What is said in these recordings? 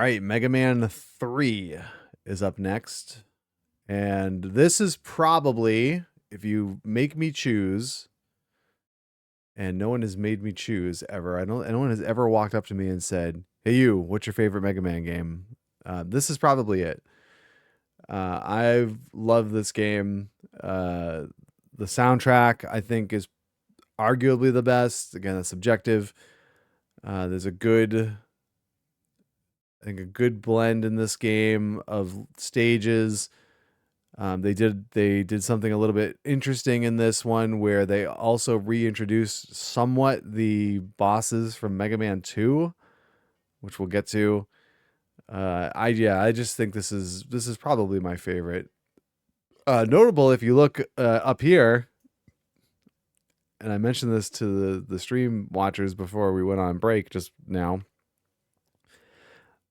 right, Mega Man 3 is up next. And this is probably, if you make me choose, and no one has made me choose ever. No one has ever walked up to me and said, "Hey, you, what's your favorite Mega Man game?" This is probably it. I've loved this game. The soundtrack, I think, is arguably the best. Again, it's subjective. There's a good blend in this game of stages. They did something a little bit interesting in this one where they also reintroduced somewhat the bosses from Mega Man 2, which we'll get to. I just think this is probably my favorite. Notable if you look up here, and I mentioned this to the stream watchers before we went on break just now.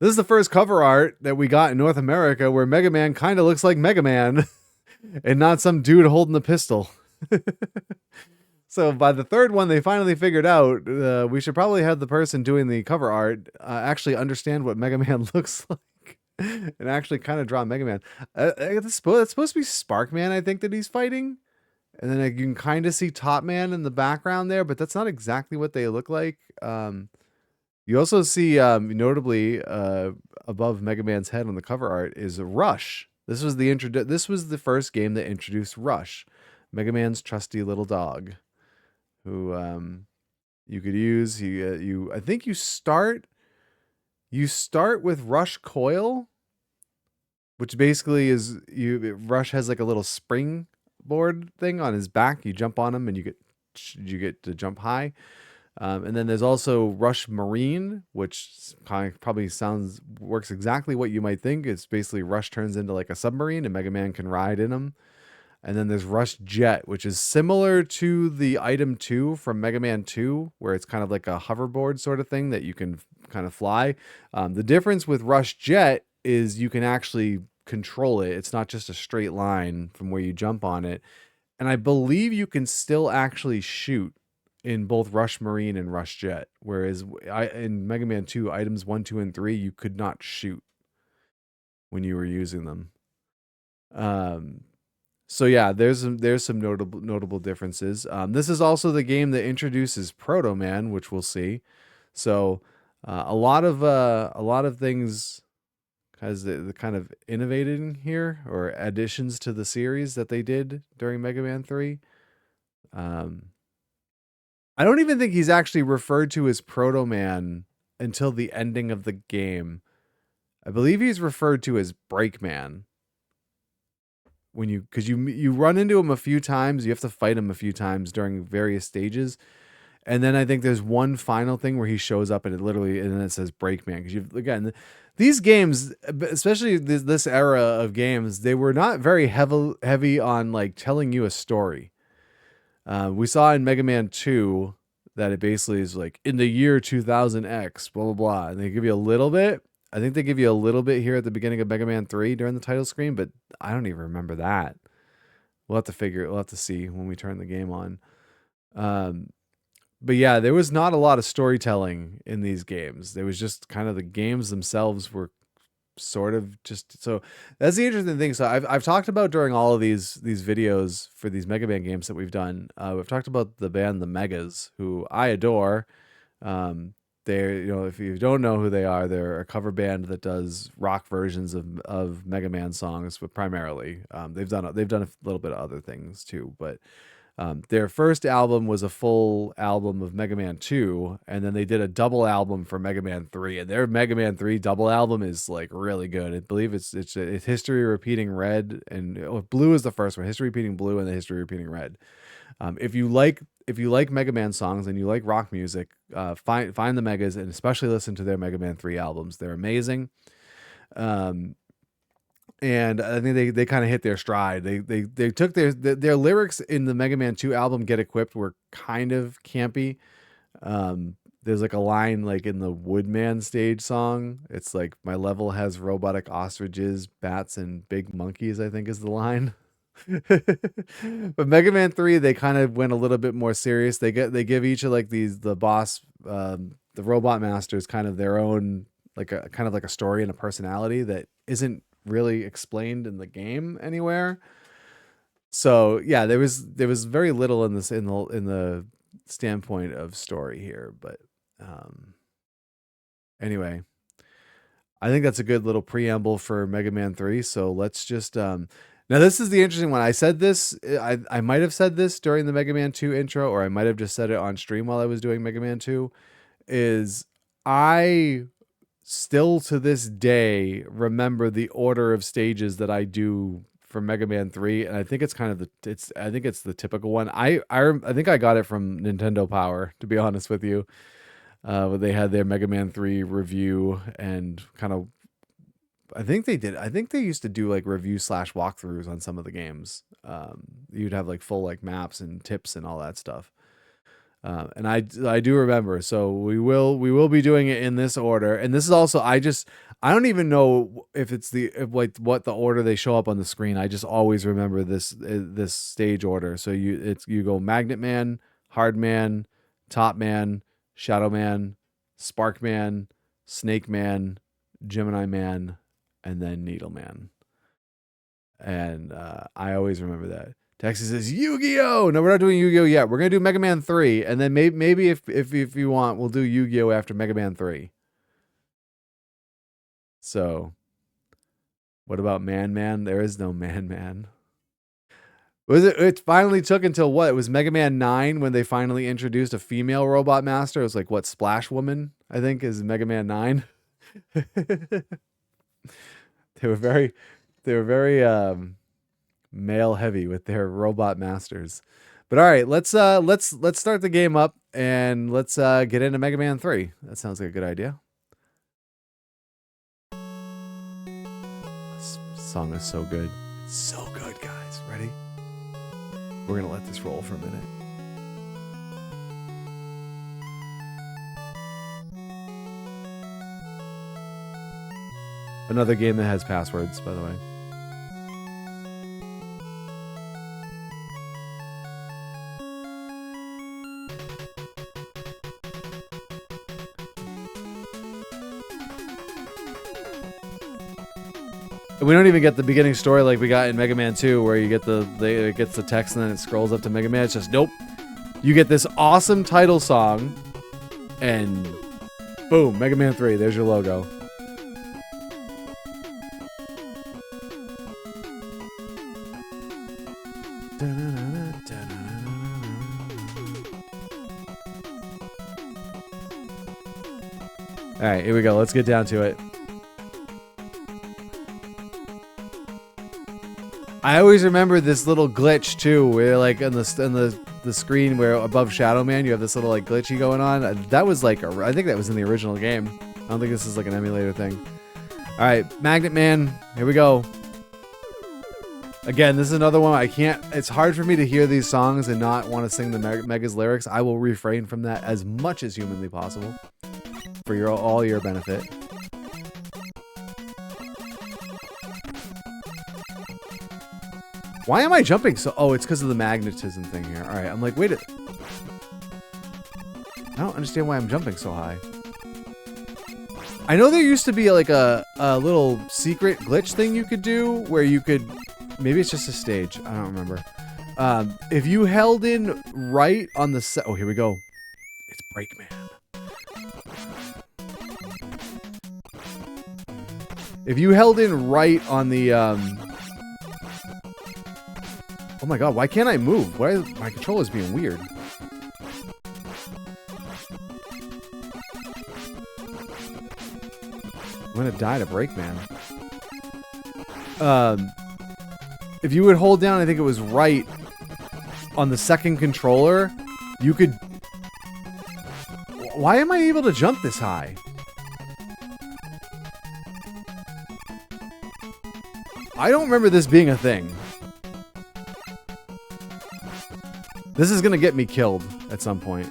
This is the first cover art that we got in North America where Mega Man kind of looks like Mega Man and not some dude holding a pistol. So by the third one, they finally figured out we should probably have the person doing the cover art actually understand what Mega Man looks like and actually kind of draw Mega Man. It's supposed to be Spark Man, I think, that he's fighting. And then you can kind of see Top Man in the background there, but that's not exactly what they look like. You also see, notably, above Mega Man's head on the cover art is Rush. This was the first game that introduced Rush, Mega Man's trusty little dog, who you could use. I think you start with Rush Coil, which basically is Rush has like a little springboard thing on his back. You jump on him and you get to jump high. And then there's also Rush Marine, which probably works exactly what you might think. It's basically Rush turns into like a submarine and Mega Man can ride in them. And then there's Rush Jet, which is similar to the item 2 from Mega Man 2, where it's kind of like a hoverboard sort of thing that you can kind of fly. The difference with Rush Jet is you can actually control it. It's not just a straight line from where you jump on it. And I believe you can still actually shoot in both Rush Marine and Rush Jet, whereas in Mega Man 2, items 1, 2, and 3, you could not shoot when you were using them. So yeah, there's some notable differences. This is also the game that introduces Proto Man, which we'll see. So a lot of things has the kind of innovated in here, or additions to the series that they did during Mega Man 3. I don't even think he's actually referred to as Proto Man until the ending of the game. I believe he's referred to as Break Man. Because you run into him a few times, you have to fight him a few times during various stages. And then I think there's one final thing where he shows up and then it says Break Man. Because again, these games, especially this era of games, they were not very heavy on like telling you a story. We saw in Mega Man 2 that it basically is like in the year 2000X, blah, blah, blah. And they give you a little bit. I think they give you a little bit here at the beginning of Mega Man 3 during the title screen, but I don't even remember that. We'll have to see when we turn the game on. But yeah, there was not a lot of storytelling in these games. There was just kind of the games themselves were sort of just, so that's the interesting thing. So I've talked about during all of these videos for these Mega Man games that we've done. We've talked about the band The Megas, who I adore. They're, if you don't know who they are, they're a cover band that does rock versions of Mega Man songs, but primarily they've done a little bit of other things too. But their first album was a full album of Mega Man 2, and then they did a double album for Mega Man 3, and their Mega Man 3 double album is like really good. I believe it's History Repeating Red, and Blue is the first one, History Repeating Blue, and the History Repeating Red. If you like Mega Man songs and you like rock music, find the Megas and especially listen to their Mega Man 3 albums. They're amazing. And I think they kind of hit their stride. They took their lyrics in the Mega Man 2 album, Get Equipped, were kind of campy. There's like a line like in the Woodman stage song. It's like, my level has robotic ostriches, bats, and big monkeys, I think is the line. But Mega Man 3, they kind of went a little bit more serious. They give each of like the boss, the robot masters, kind of their own like a kind of like a story and a personality that isn't really explained in the game anywhere. So yeah, there was very little in this in the standpoint of story here, but um, anyway, I think that's a good little preamble for Mega Man 3. So let's just now this is the interesting one. I said this, I might have said this during the Mega Man 2 intro, or I might have just said it on stream while I was doing Mega Man 2. Is I still to this day remember the order of stages that I do for Mega Man 3, and I think it's kind of I think it's the typical one. I think I got it from Nintendo Power, to be honest with you. Where they had their Mega Man 3 review and kind of I think they used to do like review / walkthroughs on some of the games. You'd have like full like maps and tips and all that stuff. And I do remember. So we will be doing it in this order. And this is also I don't even know if it's like what the order they show up on the screen. I just always remember this stage order. So you go Magnet Man, Hard Man, Top Man, Shadow Man, Spark Man, Snake Man, Gemini Man, and then Needle Man. And I always remember that. Texas says Yu-Gi-Oh! No, we're not doing Yu-Gi-Oh! Yet. We're gonna do Mega Man 3, and then maybe if you want, we'll do Yu-Gi-Oh! After Mega Man 3. So, what about Man Man? There is no Man Man. Was it? It finally took until what? It was Mega Man 9 when they finally introduced a female robot master. It was like what? Splash Woman, I think, is Mega Man 9. They were very male heavy with their robot masters. But all right, let's start the game up and let's get into Mega Man 3. That sounds like a good idea. This song is so good. It's so good, guys. Ready? We're going to let this roll for a minute. Another game that has passwords, by the way. We don't even get the beginning story like we got in Mega Man 2, where you get it gets the text and then it scrolls up to Mega Man. It's just nope. You get this awesome title song, and boom, Mega Man 3. There's your logo. All right, here we go. Let's get down to it. I always remember this little glitch too, where like on the screen where above Shadow Man you have this little like glitchy going on. That was like I think that was in the original game. I don't think this is like an emulator thing. All right, Magnet Man, here we go. Again, this is another one I can't. It's hard for me to hear these songs and not want to sing the Mega's lyrics. I will refrain from that as much as humanly possible for all your benefit. Why am I jumping so... Oh, it's because of the magnetism thing here. All right, I'm like, wait a... I don't understand why I'm jumping so high. I know there used to be like a little secret glitch thing you could do where you could... Maybe it's just a stage. I don't remember. If you held in right on the... Oh, here we go. It's Breakman. If you held in right on the... Oh my god, why can't I move? Why is my controller's being weird? I'm gonna die to Breakman. If you would hold down, I think it was right on the second controller, you could... Why am I able to jump this high? I don't remember this being a thing. This is gonna get me killed at some point.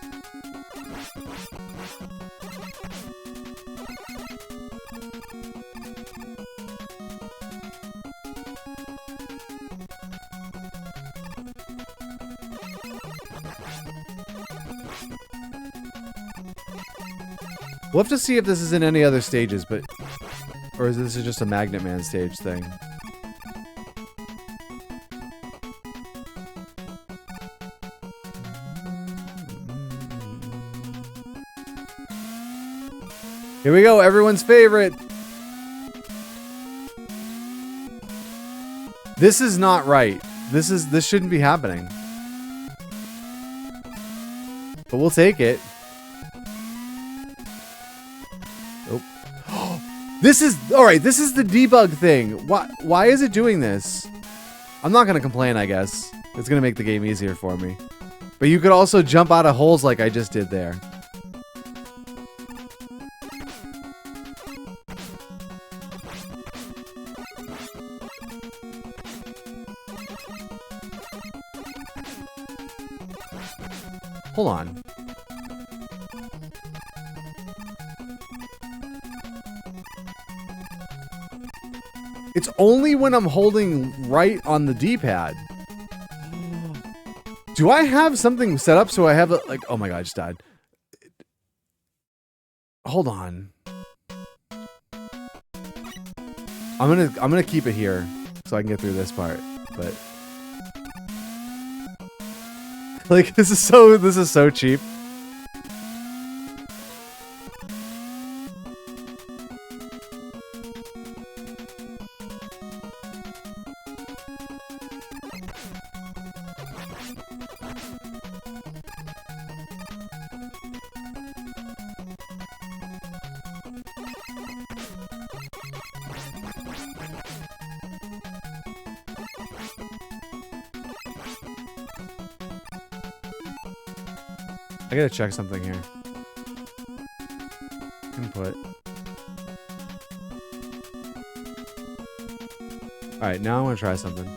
We'll have to see if this is in any other stages, but... Or is this just a Magnet Man stage thing? Here we go, everyone's favorite. This is not right. This shouldn't be happening. But we'll take it. Oh. This is alright, this is the debug thing. Why is it doing this? I'm not gonna complain, I guess. It's gonna make the game easier for me. But you could also jump out of holes like I just did there. Hold on. It's only when I'm holding right on the D-pad. Do I have something set up so I have a, like, oh my god, I just died. Hold on. I'm gonna keep it here so I can get through this part, but like this is so cheap. I gotta check something here. Input. Alright, now I want to try something.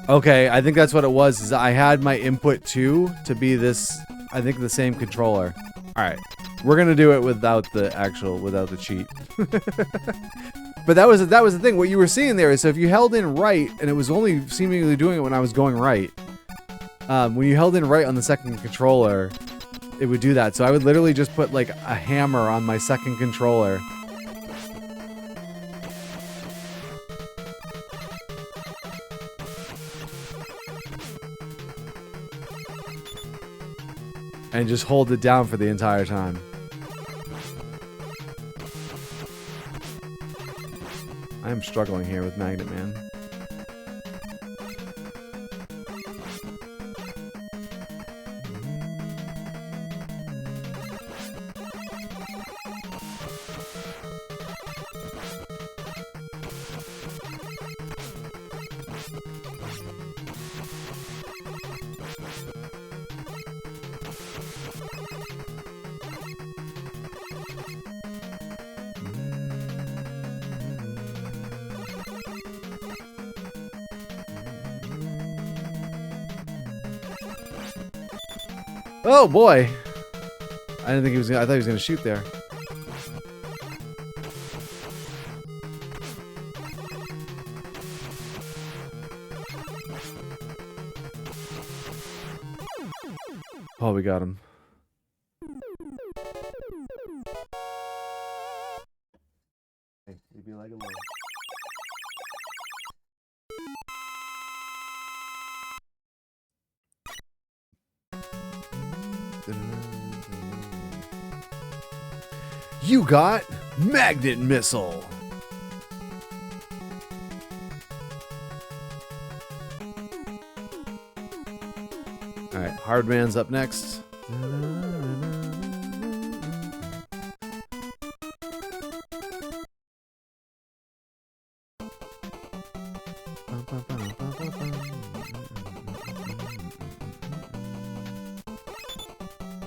Okay, I think that's what it was, is I had my input 2 to be this, I think the same controller. Alright, we're gonna do it without the cheat. But that was the thing, what you were seeing there is, so if you held in right, and it was only seemingly doing it when I was going right, when you held in right on the second controller, it would do that. So I would literally just put like a hammer on my second controller. And just hold it down for the entire time. I am struggling here with Magnet Man. Oh boy! I didn't think he was gonna, I thought he was gonna shoot there. Oh, we got him. Hey, leave your leg alone. You got Magnet Missile. All right, Hardman's up next.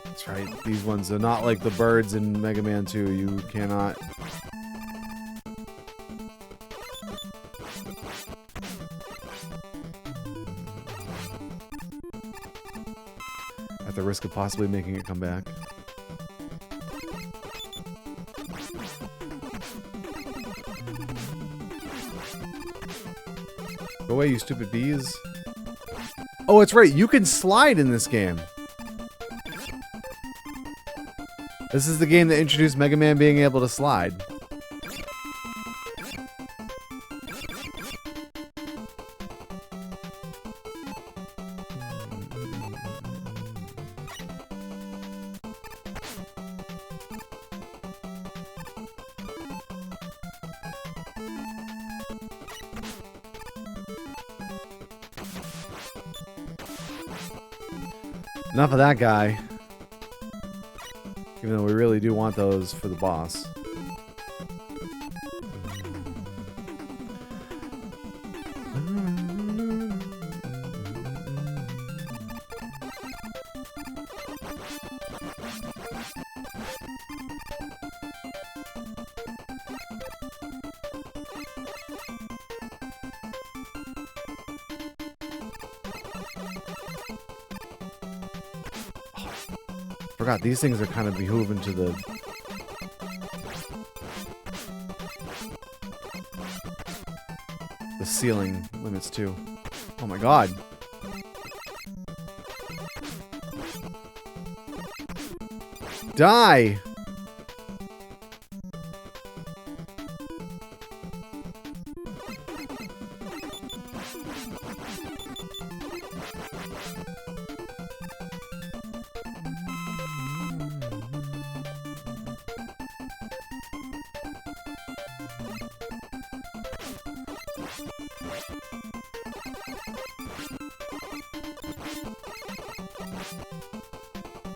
That's right. These ones are not like the birds in Mega Man 2. You cannot. At the risk of possibly making it come back. Go away, you stupid bees. Oh, it's right. You can slide in this game. This is the game that introduced Mega Man being able to slide. Enough of that guy. Even though we really do want those for the boss. Forgot these things are kind of behooving to the ceiling limits too. Oh my god. Die!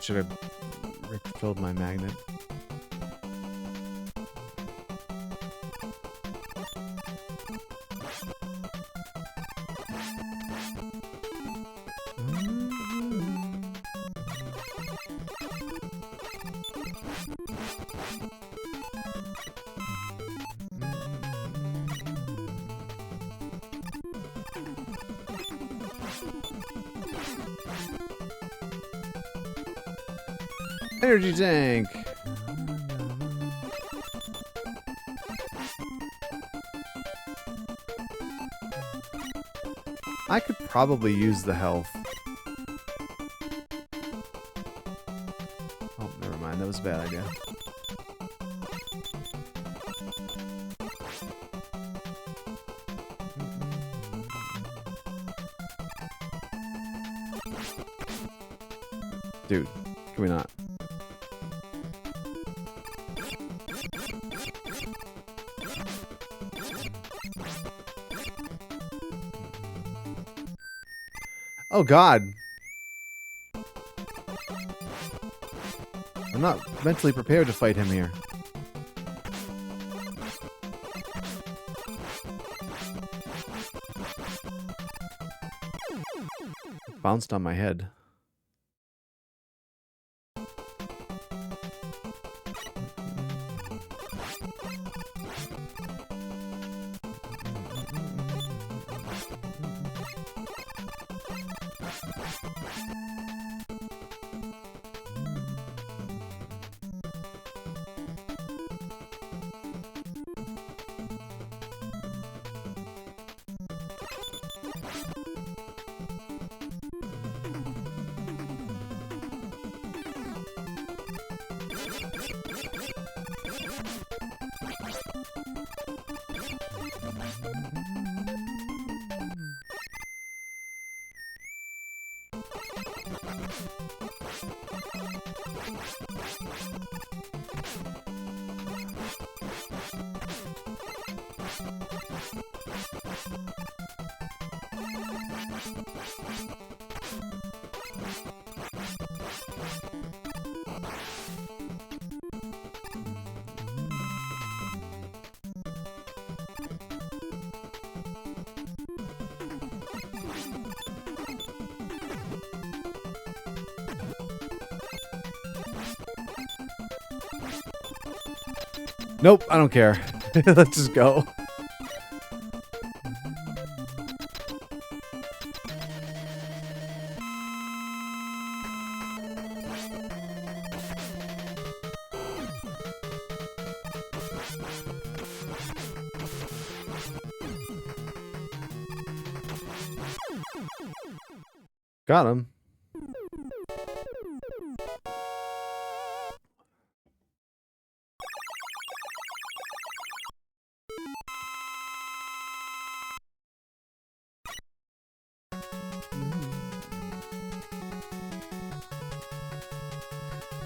Should have refilled my magnet. Energy tank. I could probably use the health. Oh, never mind. That was a bad idea. Dude, can we not? Oh god. I'm not mentally prepared to fight him here. Bounced on my head. Nope, I don't care. Let's just go. Got him.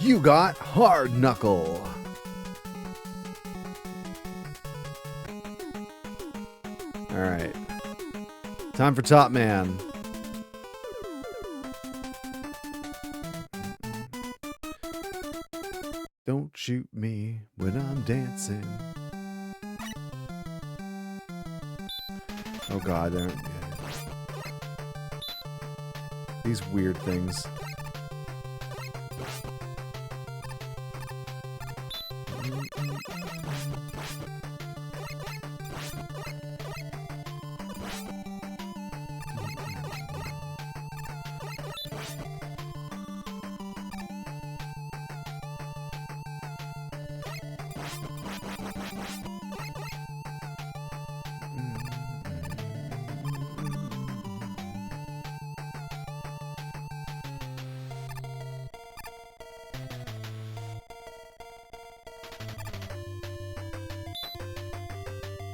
You got Hard Knuckle. All right. Time for Top Man. Don't shoot me when I'm dancing. Oh God, these weird things.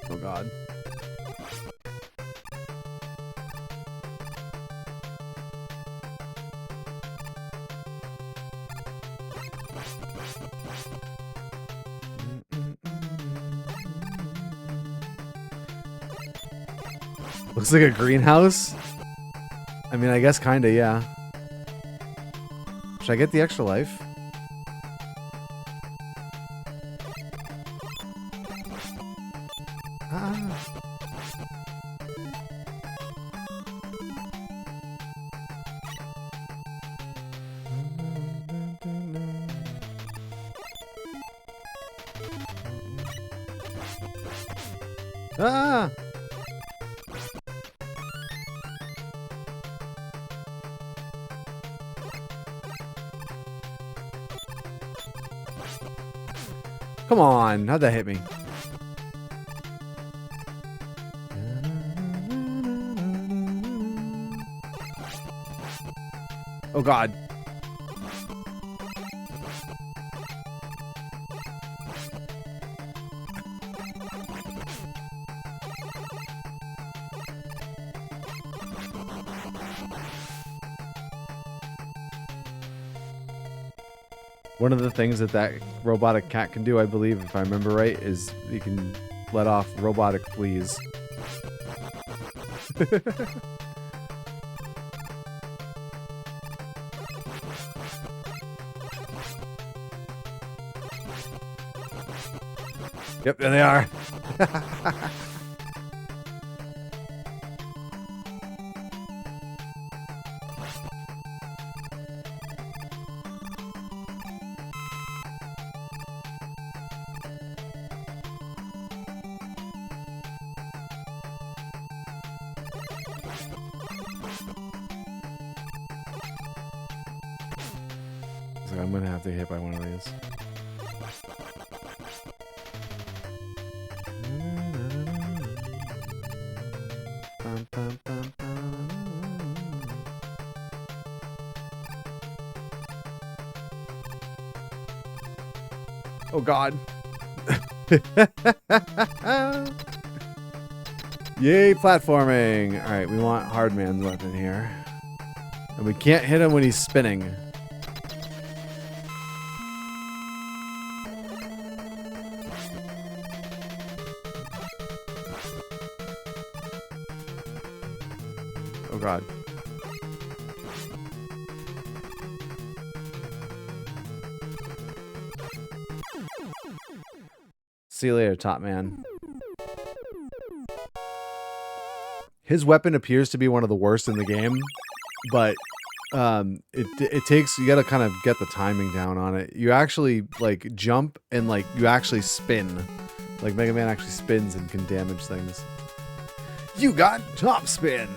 Oh God. Looks like a greenhouse. I mean, I guess kinda, yeah. Should I get the extra life? Ah! Come on, how'd that hit me? Oh God. One of the things that robotic cat can do, I believe, if I remember right, is you can let off robotic fleas. Yep, there they are. So I'm gonna have to hit by one of these. Oh God. Yay, platforming. All right, we want Hardman's weapon here. And we can't hit him when he's spinning. Oh God. See you later, Top Man. His weapon appears to be one of the worst in the game, but it takes, you gotta kind of get the timing down on it. You actually like jump and like you actually spin. Like Mega Man actually spins and can damage things. You got top spin.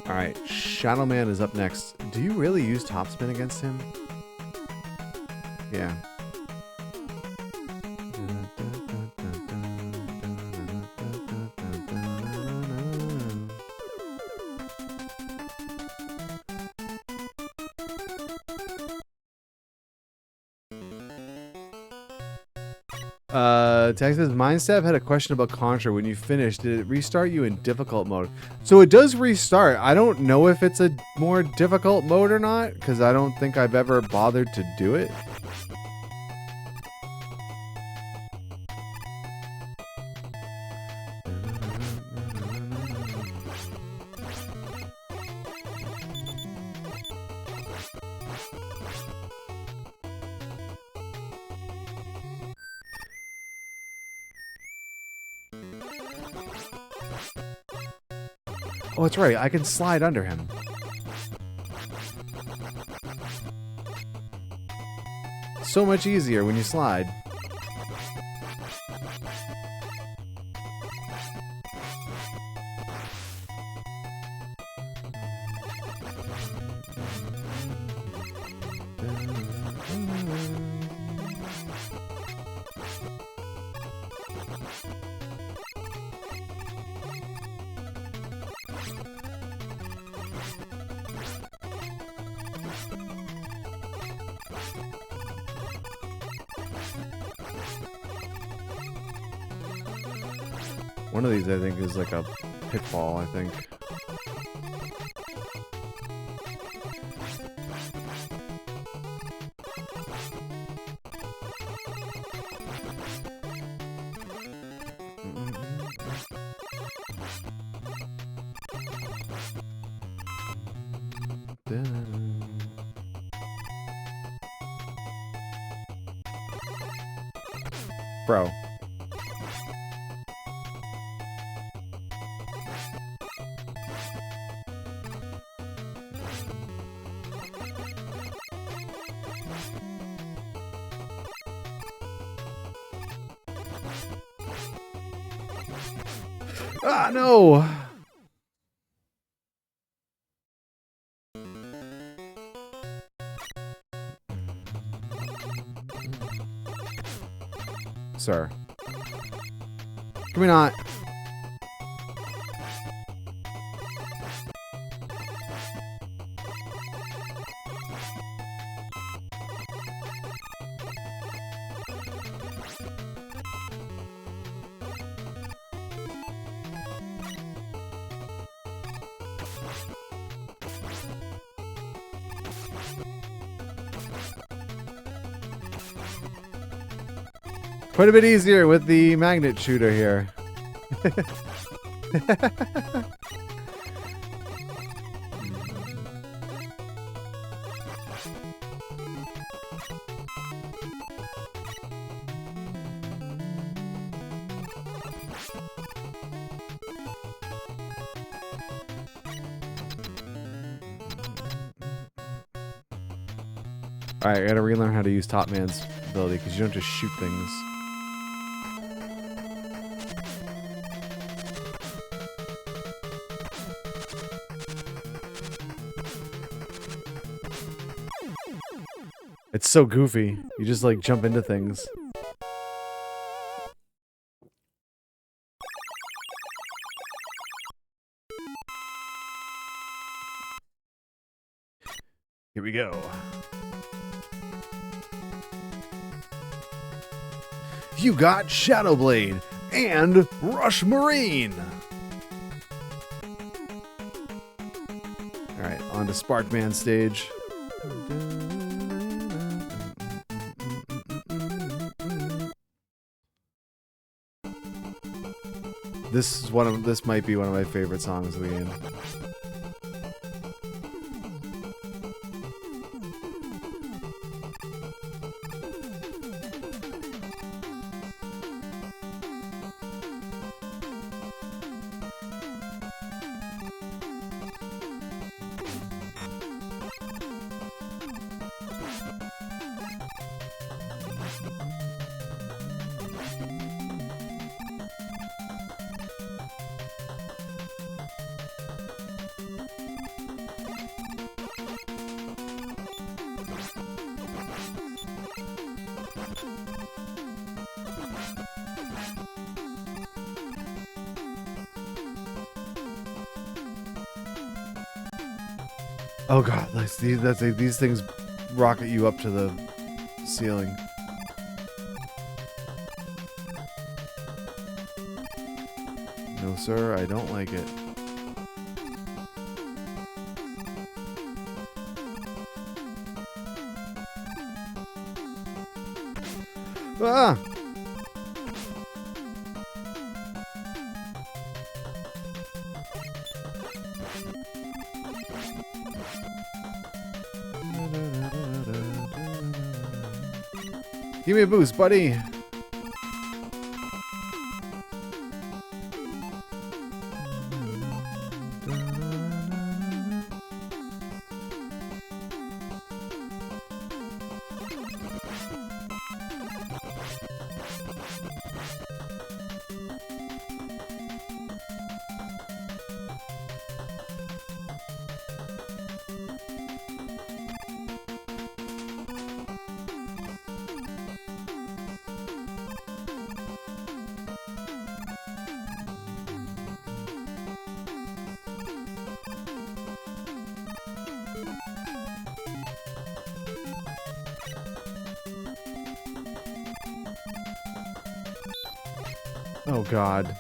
All right, Shadow Man is up next. Do you really use top spin against him? Yeah. Texas Mindstep had a question about Contra. When you finished, did it restart you in difficult mode? So it does restart. I don't know if it's a more difficult mode or not, because I don't think I've ever bothered to do it. Oh, that's right. I can slide under him. So much easier when you slide. One of these, I think, is like a pitfall, I think. Bro. Ah, no! Sir. Can we not? Quite a bit easier with the magnet shooter here. Alright, I gotta relearn how to use Top Man's ability, because you don't just shoot things. It's so goofy. You just like jump into things. Here we go. You got Shadow Blade and Rush Marine. All right, on to Sparkman stage. This might be one of my favorite songs of the game. Oh god, these things rocket you up to the ceiling. No, sir, I don't like it. Ah! Give me a boost, buddy. Oh, God.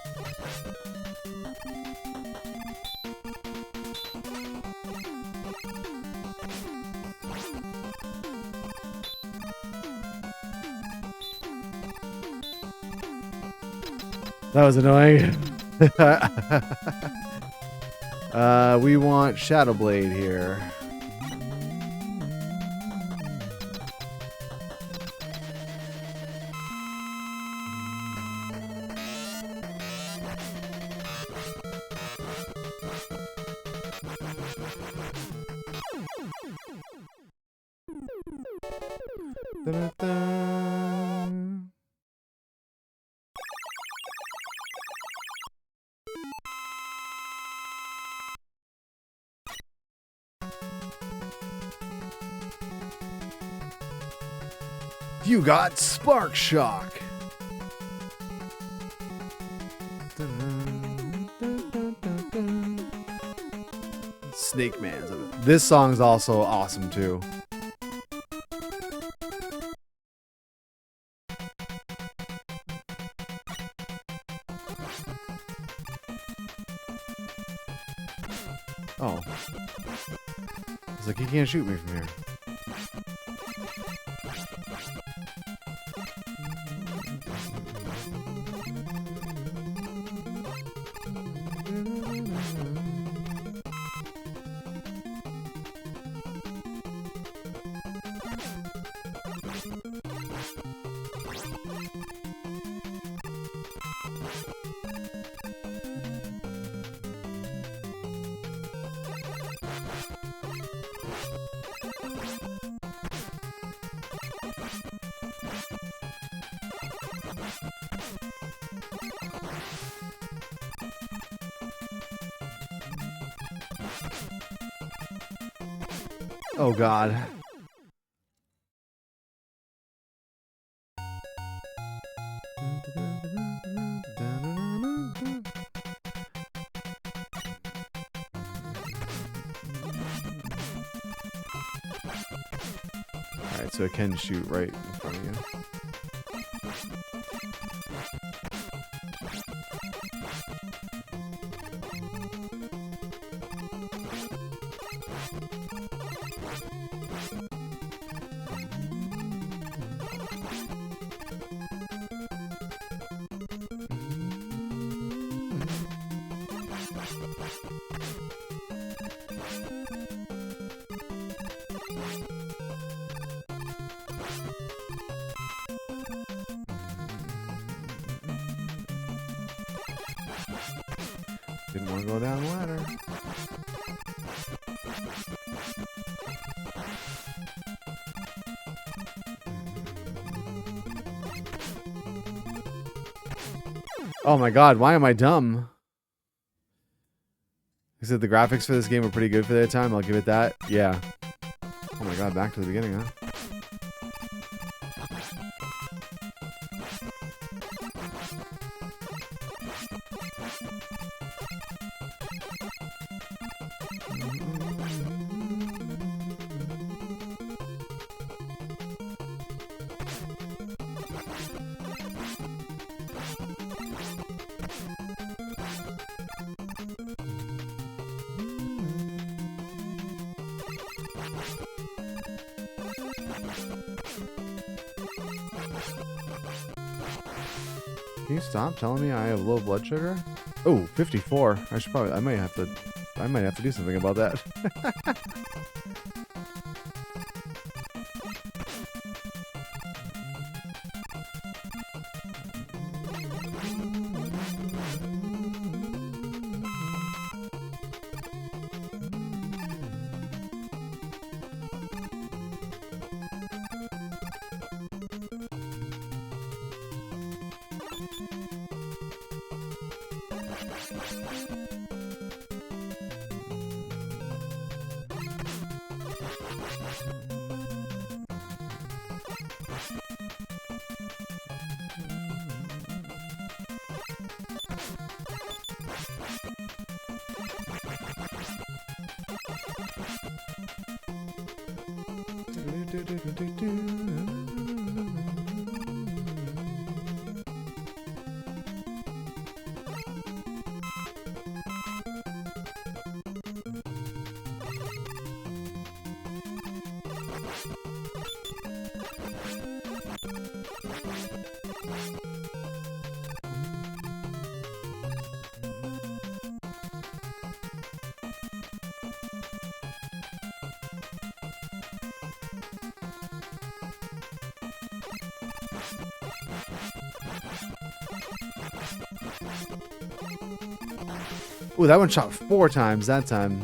That was annoying. We want Shadow Blade here. Da-da-da. You got Spark Shock. Snake Man. This song's also awesome too. Oh. It's like he can't shoot me from here. Oh, God. Alright, so it can shoot right in front of you. Didn't want to go down the ladder. Oh my God, why am I dumb? I said the graphics for this game were pretty good for their time. I'll give it that. Yeah. Oh my God, back to the beginning, huh? Can you stop telling me I have low blood sugar? Oh, 54. I might have to do something about that. Ooh, that one shot 4 times that time.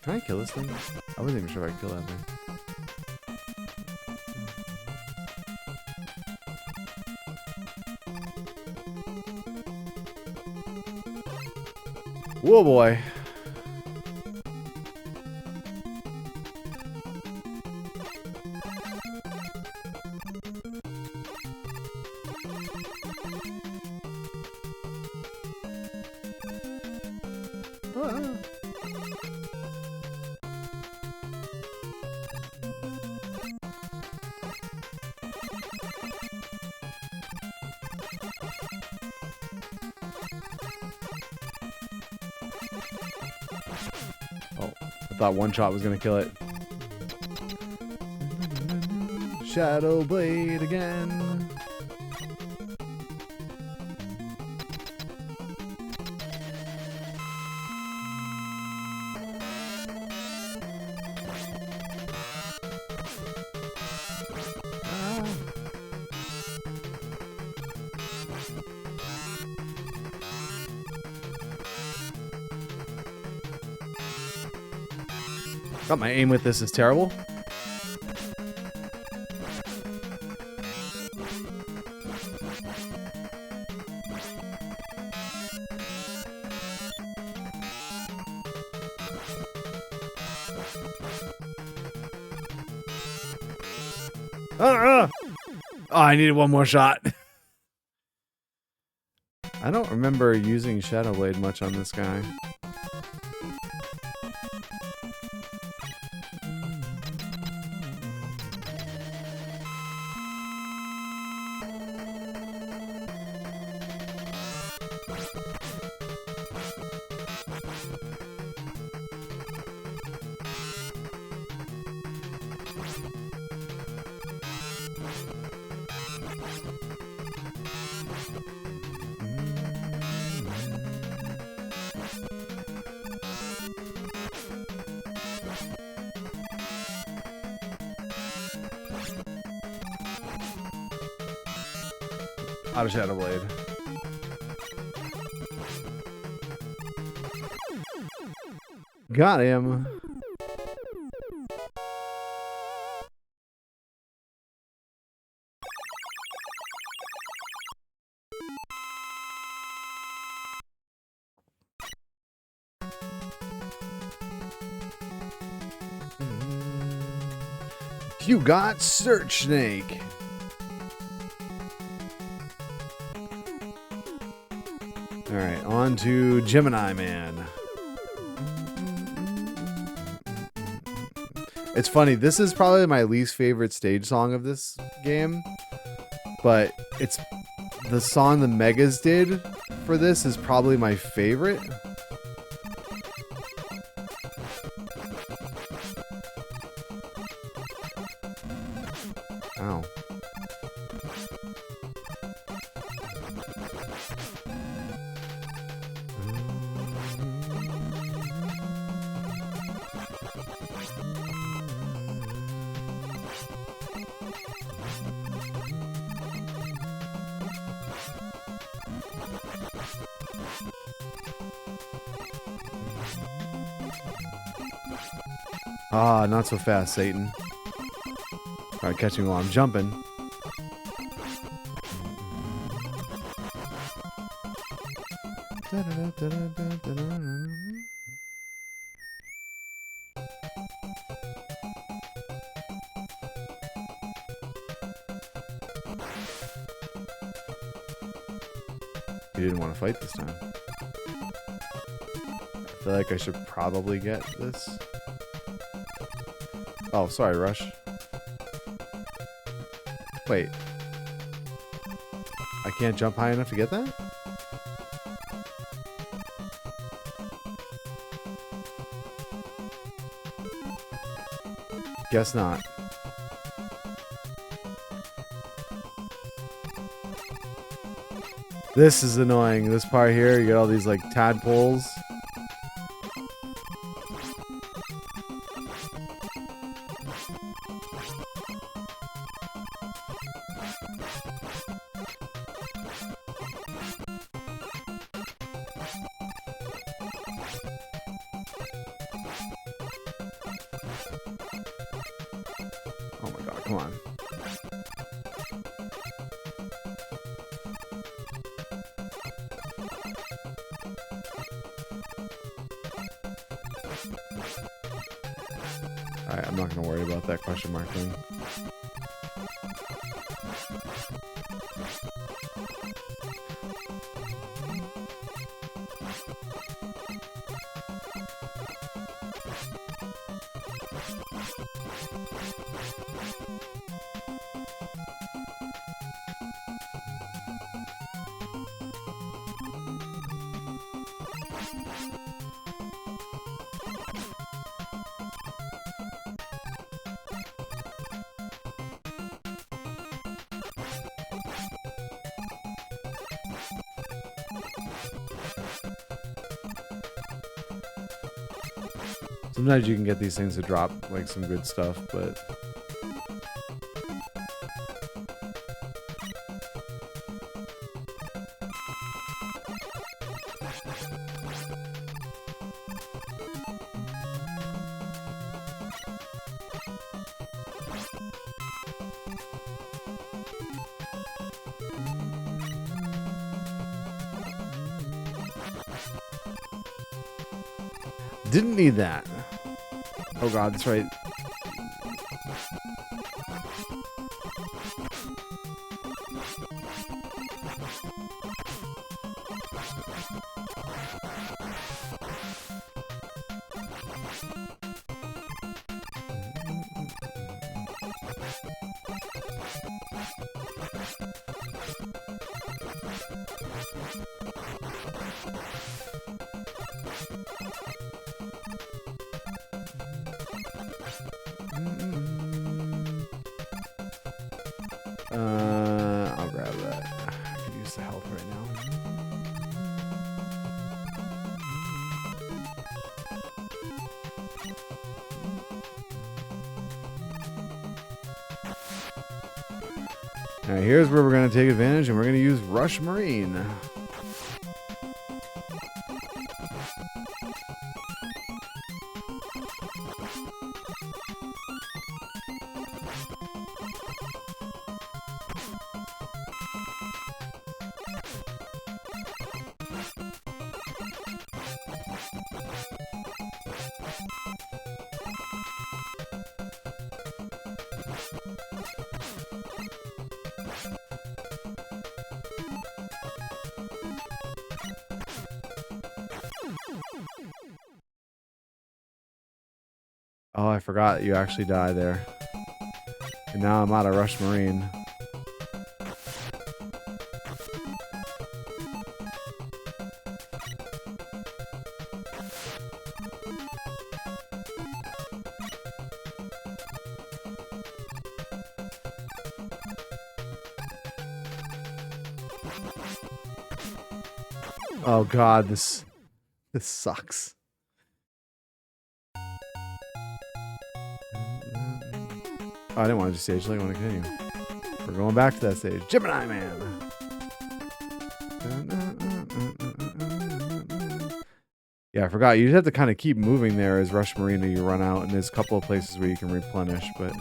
Can I kill this thing? I wasn't even sure if I could kill that thing. Whoa, boy. Oh, I thought one shot was gonna kill it. Shadow Blade again. God, my aim with this is terrible. Oh, I needed one more shot. I don't remember using Shadow Blade much on this guy. Out of Shadow Blade. Got him. You got Search Snake. Alright, on to Gemini Man. It's funny. This is probably my least favorite stage song of this game, but it's the song the Megas did for this is probably my favorite. Ow. Ah, not so fast, Satan. Alright, catch me while I'm jumping. He didn't want to fight this time. I feel like I should probably get this. Oh, sorry, Rush. Wait. I can't jump high enough to get that? Guess not. This is annoying. This part here, you get all these like tadpoles. Oh my god, come on. Alright, I'm not gonna worry about that question mark thing. Sometimes you can get these things to drop like some good stuff, but didn't need that. Oh god, that's right. I'll grab that. I could use the help right now. Alright, here's where we're going to take advantage, and we're going to use Rush Marine. Oh, I forgot you actually die there. And now I'm out of Rush Marine. Oh god, this sucks. Oh, I didn't want to do stage. I want to continue. We're going back to that stage. Gemini Man. Yeah, I forgot. You just have to kind of keep moving there as Rush Marina you run out, and there's a couple of places where you can replenish, but...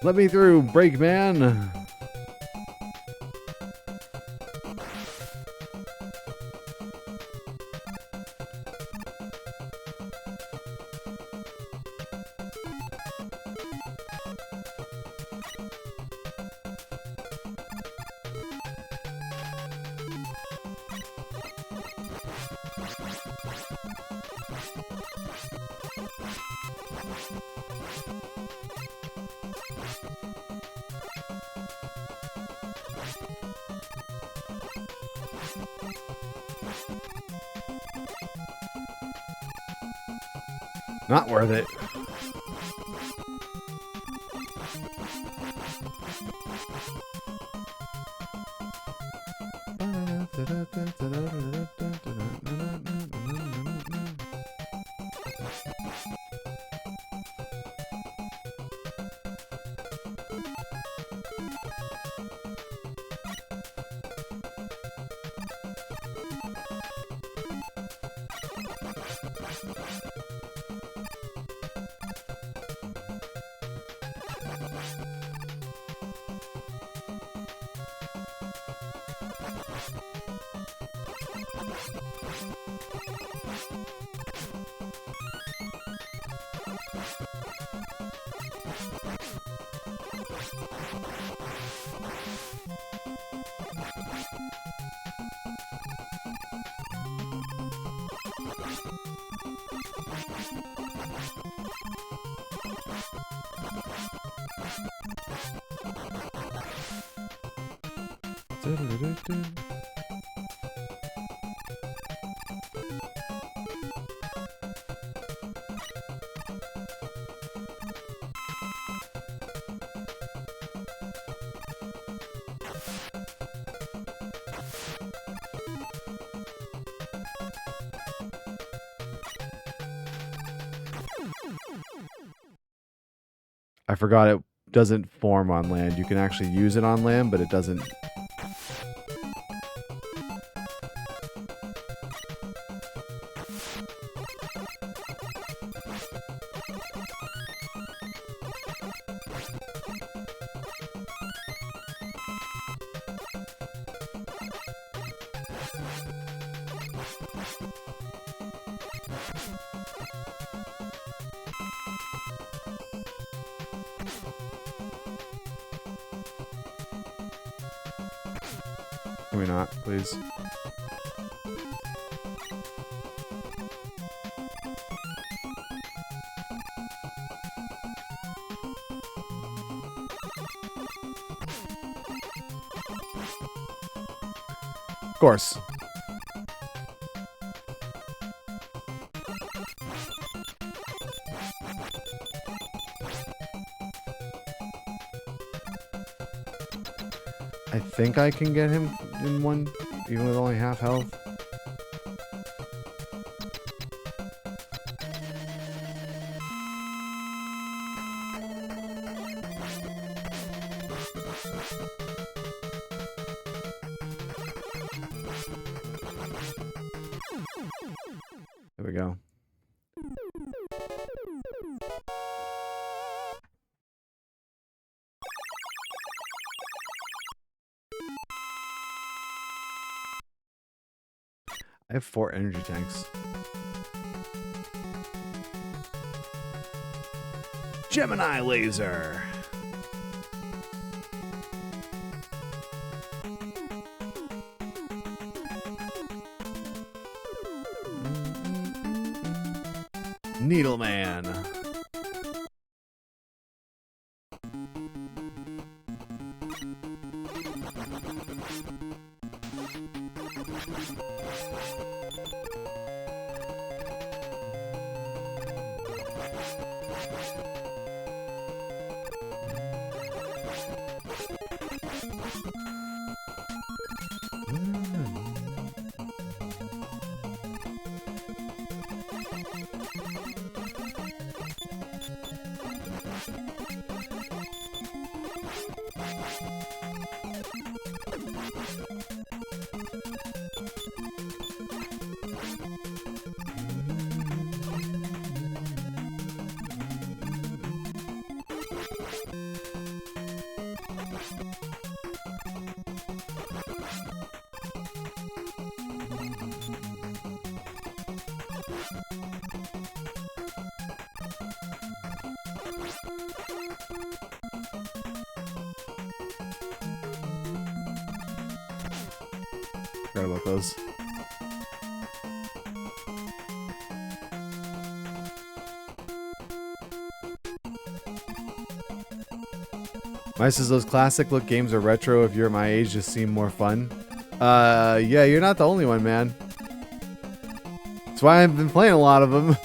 Let me through, Break Man! Not worth it. I forgot it doesn't form on land. You can actually use it on land, but it doesn't. Can we not, please? Of course. I think I can get him in one, even with only half health. There we go. I have 4 energy tanks. Gemini laser. Needle Man. Forgot about those. Mine says those classic look games are retro. If you're my age, just seem more fun. Yeah, you're not the only one, man. That's why I've been playing a lot of them.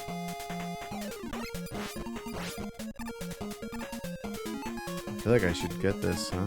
I feel like I should get this, huh?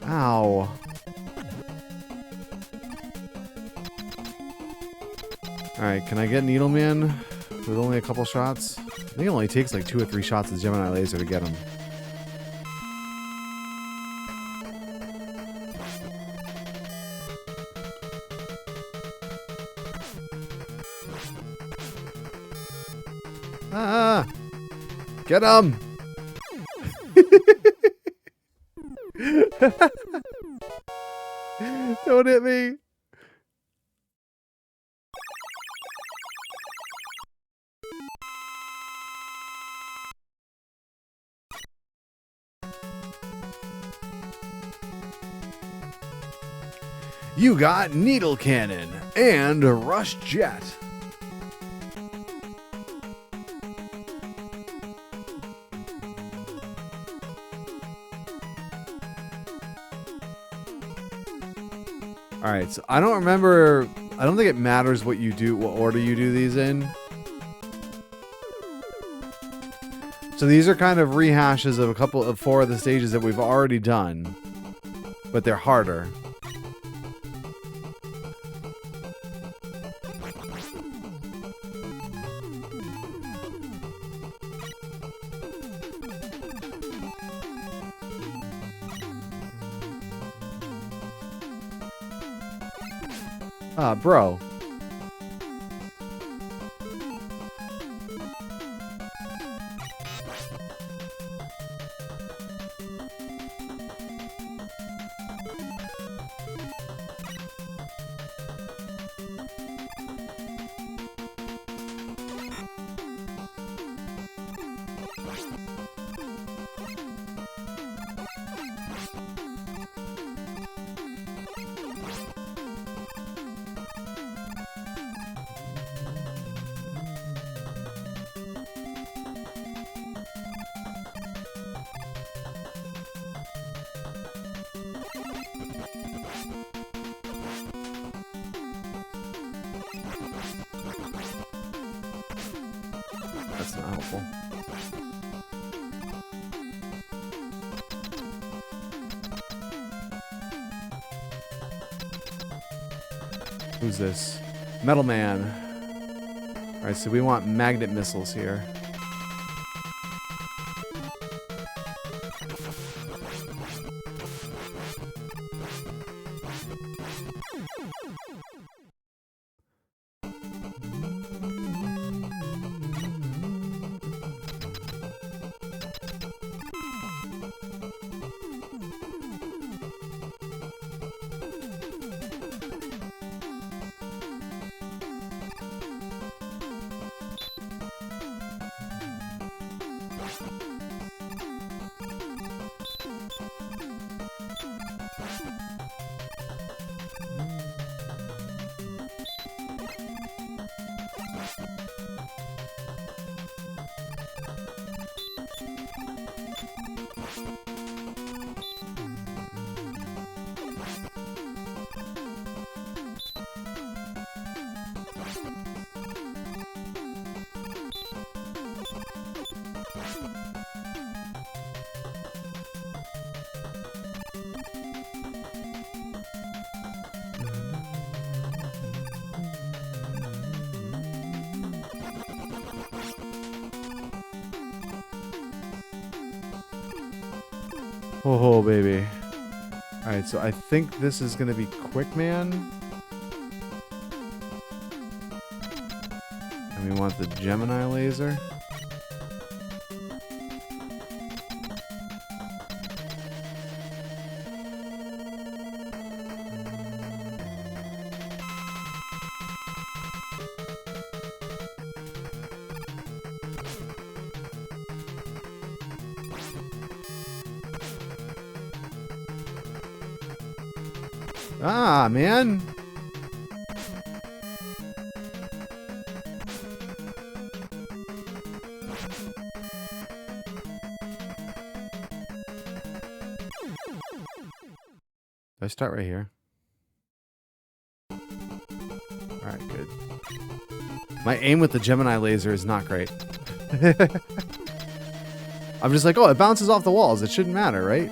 Ow. Alright, can I get Needle Man with only a couple shots? I think it only takes like 2 or 3 shots of Gemini laser to get him. Ah! Get him! Don't hit me! You got Needle Cannon and Rush Jet. Alright, so I don't remember. I don't think it matters what you do, what order you do these in. So these are kind of rehashes of 4 of the stages that we've already done, but they're harder. Ah, bro. That's not helpful. Who's this? Metal Man. Alright, so we want magnet missiles here. Oh, baby. Alright, so I think this is going to be Quick Man. And we want the Gemini laser. Ah, man. I start right here. Alright, good. My aim with the Gemini laser is not great. I'm just like, oh, it bounces off the walls. It shouldn't matter, right?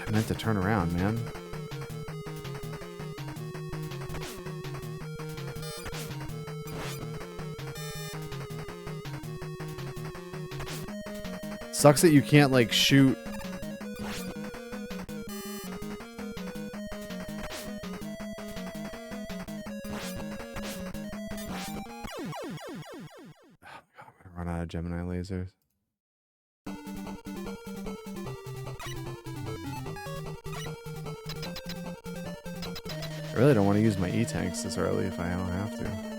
I meant to turn around, man. Sucks that you can't, like, shoot. Oh, God, I'm gonna run out of Gemini lasers. I really don't want to use my E-tanks this early if I don't have to.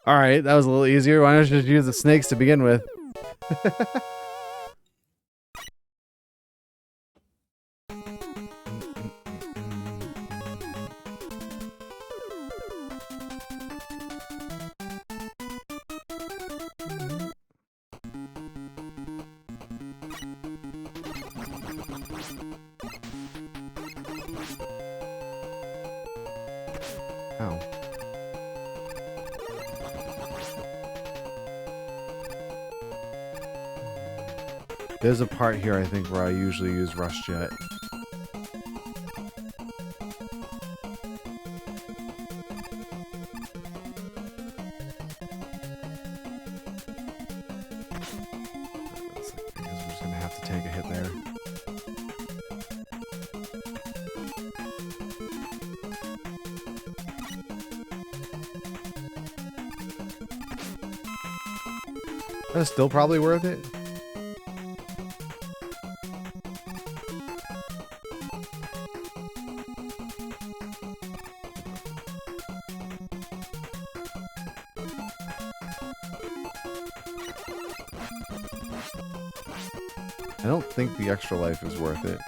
Alright, that was a little easier. Why don't you just use the snakes to begin with? Ow. There's a part here, I think, where I usually use Rush Jet. I guess we're just gonna have to take a hit there. That's still probably worth it. I don't think the extra life is worth it.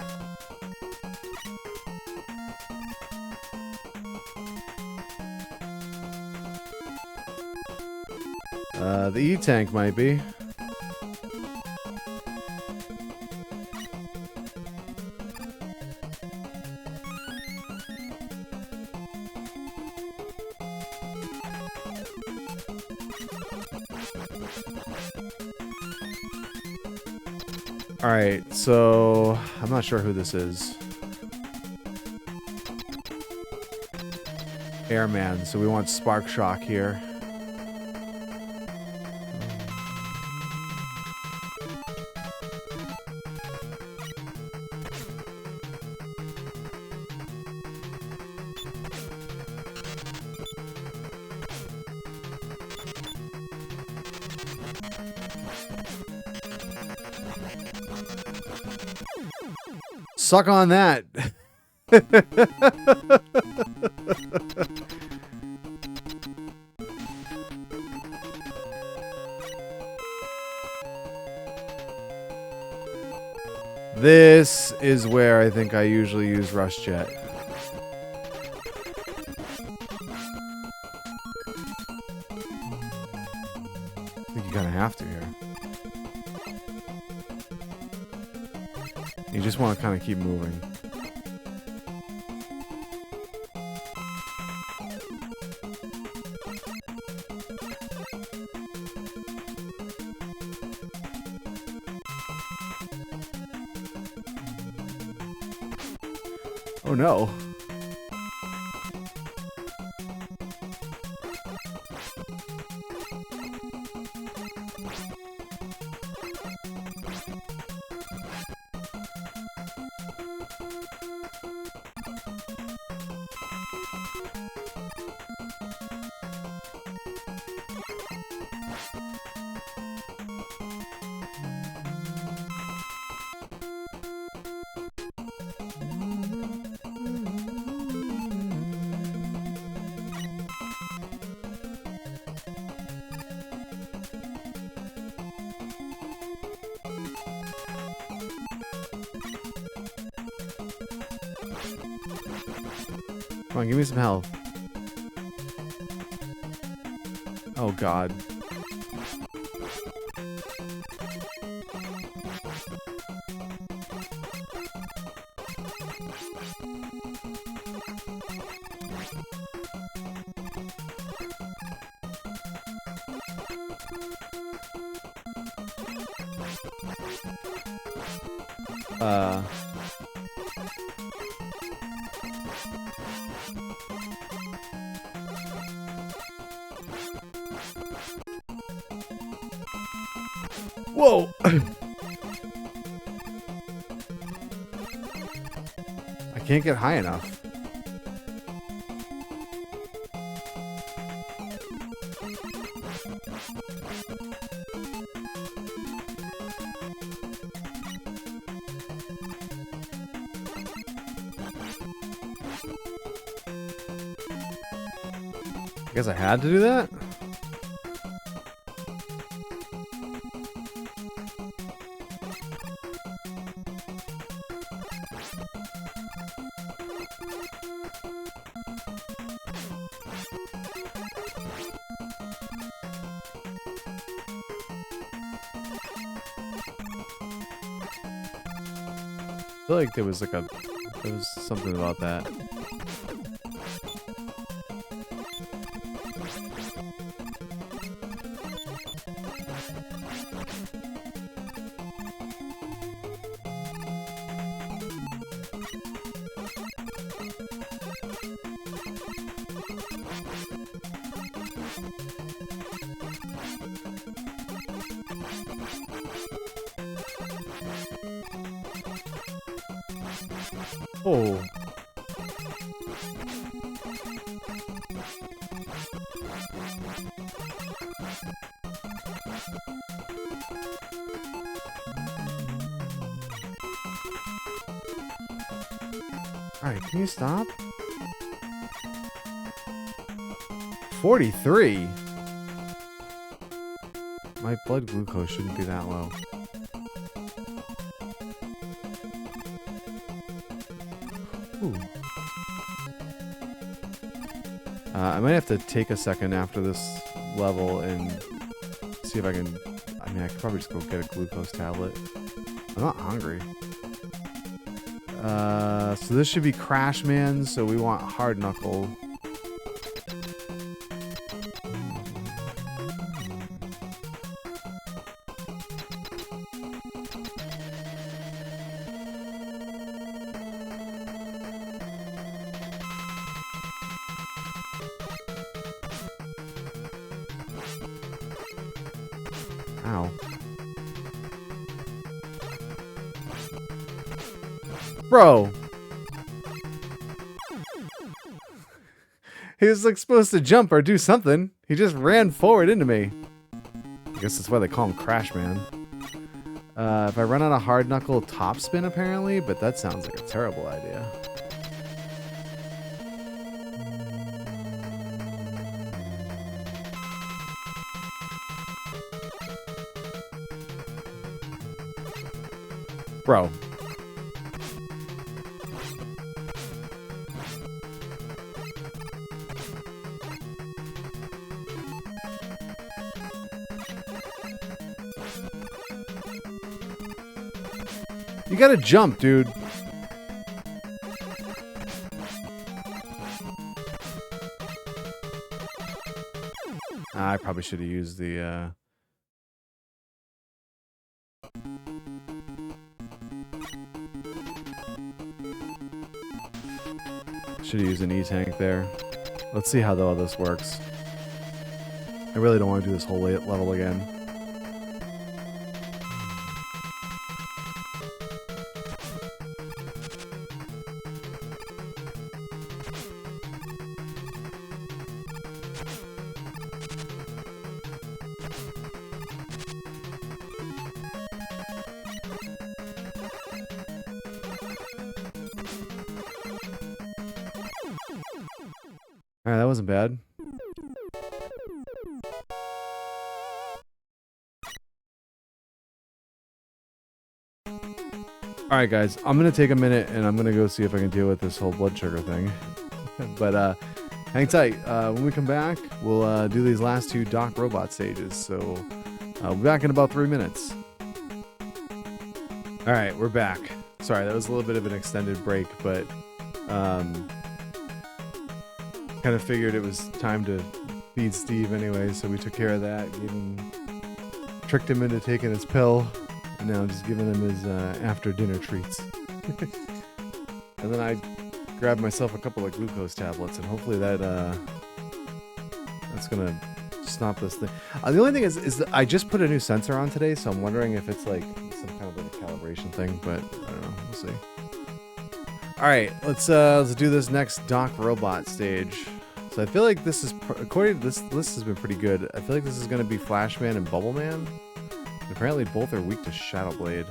The E-Tank might be. Alright, so I'm not sure who this is. Airman, so we want Spark Shock here. Suck on that. This is where I think I usually use Rush Jet. I think you kind of have to here. You just want to kind of keep moving. Oh no. Come on, give me some health. Oh god. Whoa! I can't get high enough. I guess I had to do that? I feel like there was something about that. Oh. Alright, can you stop? 43? My blood glucose shouldn't be that low. Ooh. I might have to take a second after this level and see if I can... I mean, I could probably just go get a glucose tablet. I'm not hungry. So this should be Crash Man, so we want Hard Knuckle. Ow. Bro! He was like supposed to jump or do something. He just ran forward into me. I guess that's why they call him Crash Man. If I run out of Hard Knuckle, top spin apparently, but that sounds like a terrible idea. Bro. You gotta jump, dude. I probably should have used the, should have used an E-Tank there. Let's see how all this works. I really don't want to do this whole level again. Alright, that wasn't bad. Alright guys, I'm gonna take a minute and I'm gonna go see if I can deal with this whole blood sugar thing. But hang tight. When we come back, we'll do these last two Doc Robot stages. So we'll be back in about 3 minutes. Alright, we're back. Sorry, that was a little bit of an extended break, but kind of figured it was time to feed Steve anyway, so we took care of that. Tricked him into taking his pill, and now I'm just giving him his after dinner treats. And then I grabbed myself a couple of glucose tablets, and hopefully that that's gonna stop this thing. The only thing is that I just put a new sensor on today, so I'm wondering if it's like some kind of like a calibration thing, but I don't know. We'll see. Alright, let's do this next Doc Robot stage. So I feel like this is, according to this list, has been pretty good. I feel like this is going to be Flash Man and Bubble Man. And apparently both are weak to Shadow Blade.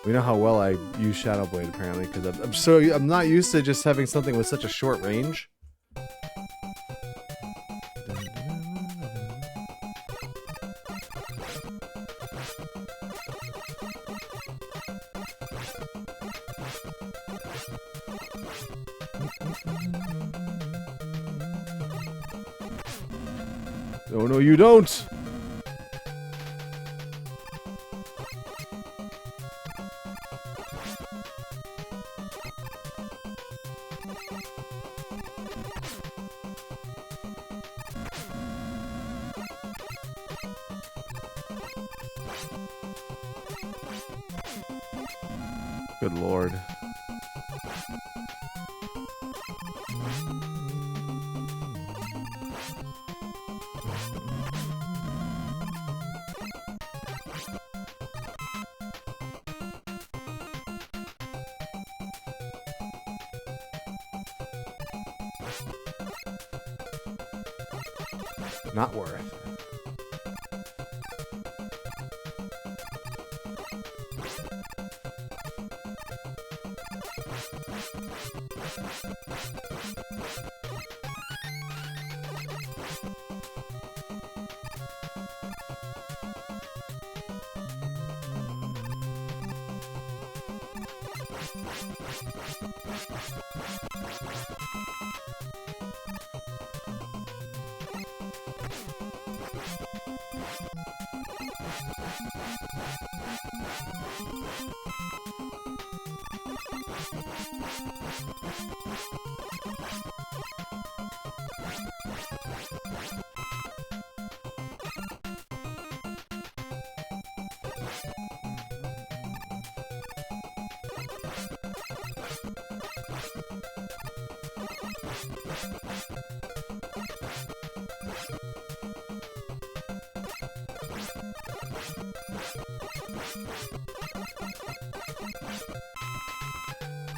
We know how well I use Shadow Blade apparently, because I'm not used to just having something with such a short range. Oh no, you don't! Good lord. Not worth.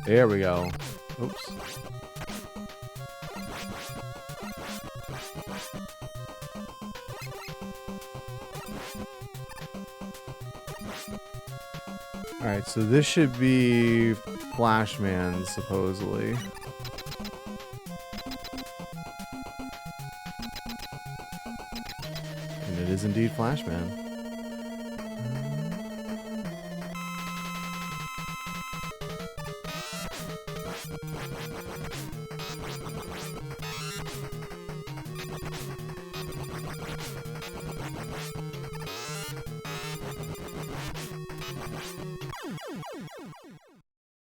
There we go. Oops. Alright, so this should be Flashman, supposedly. And it is indeed Flashman.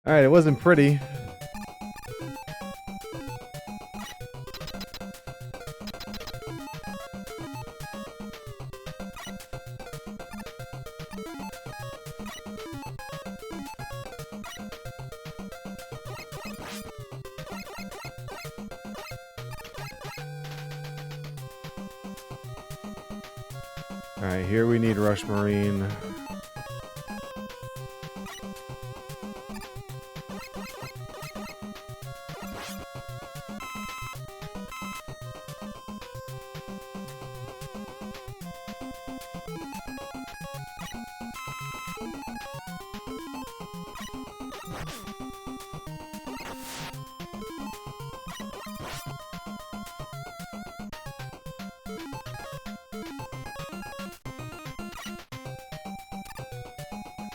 Alright, it wasn't pretty. Alright, here we need Rush Marine.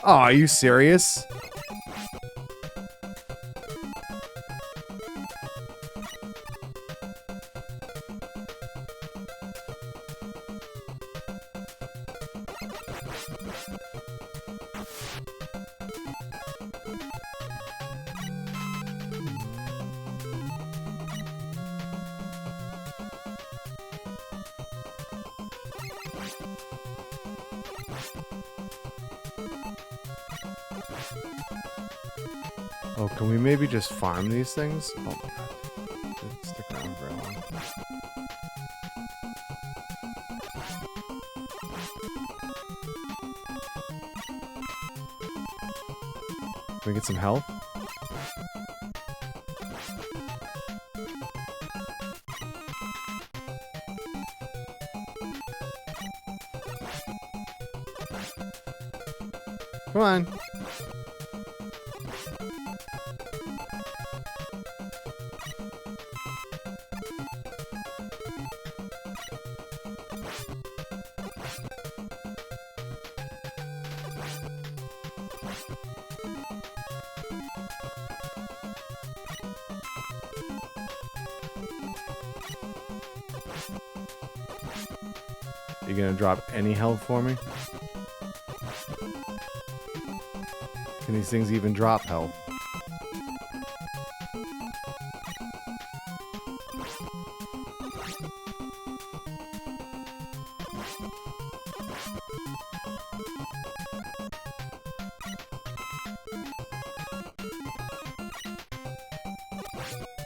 Oh, are you serious? Oh, can we maybe just farm these things? Oh my god. Didn't stick around very long. Can we get some health? Come on. You gonna drop any health for me? Can these things even drop health?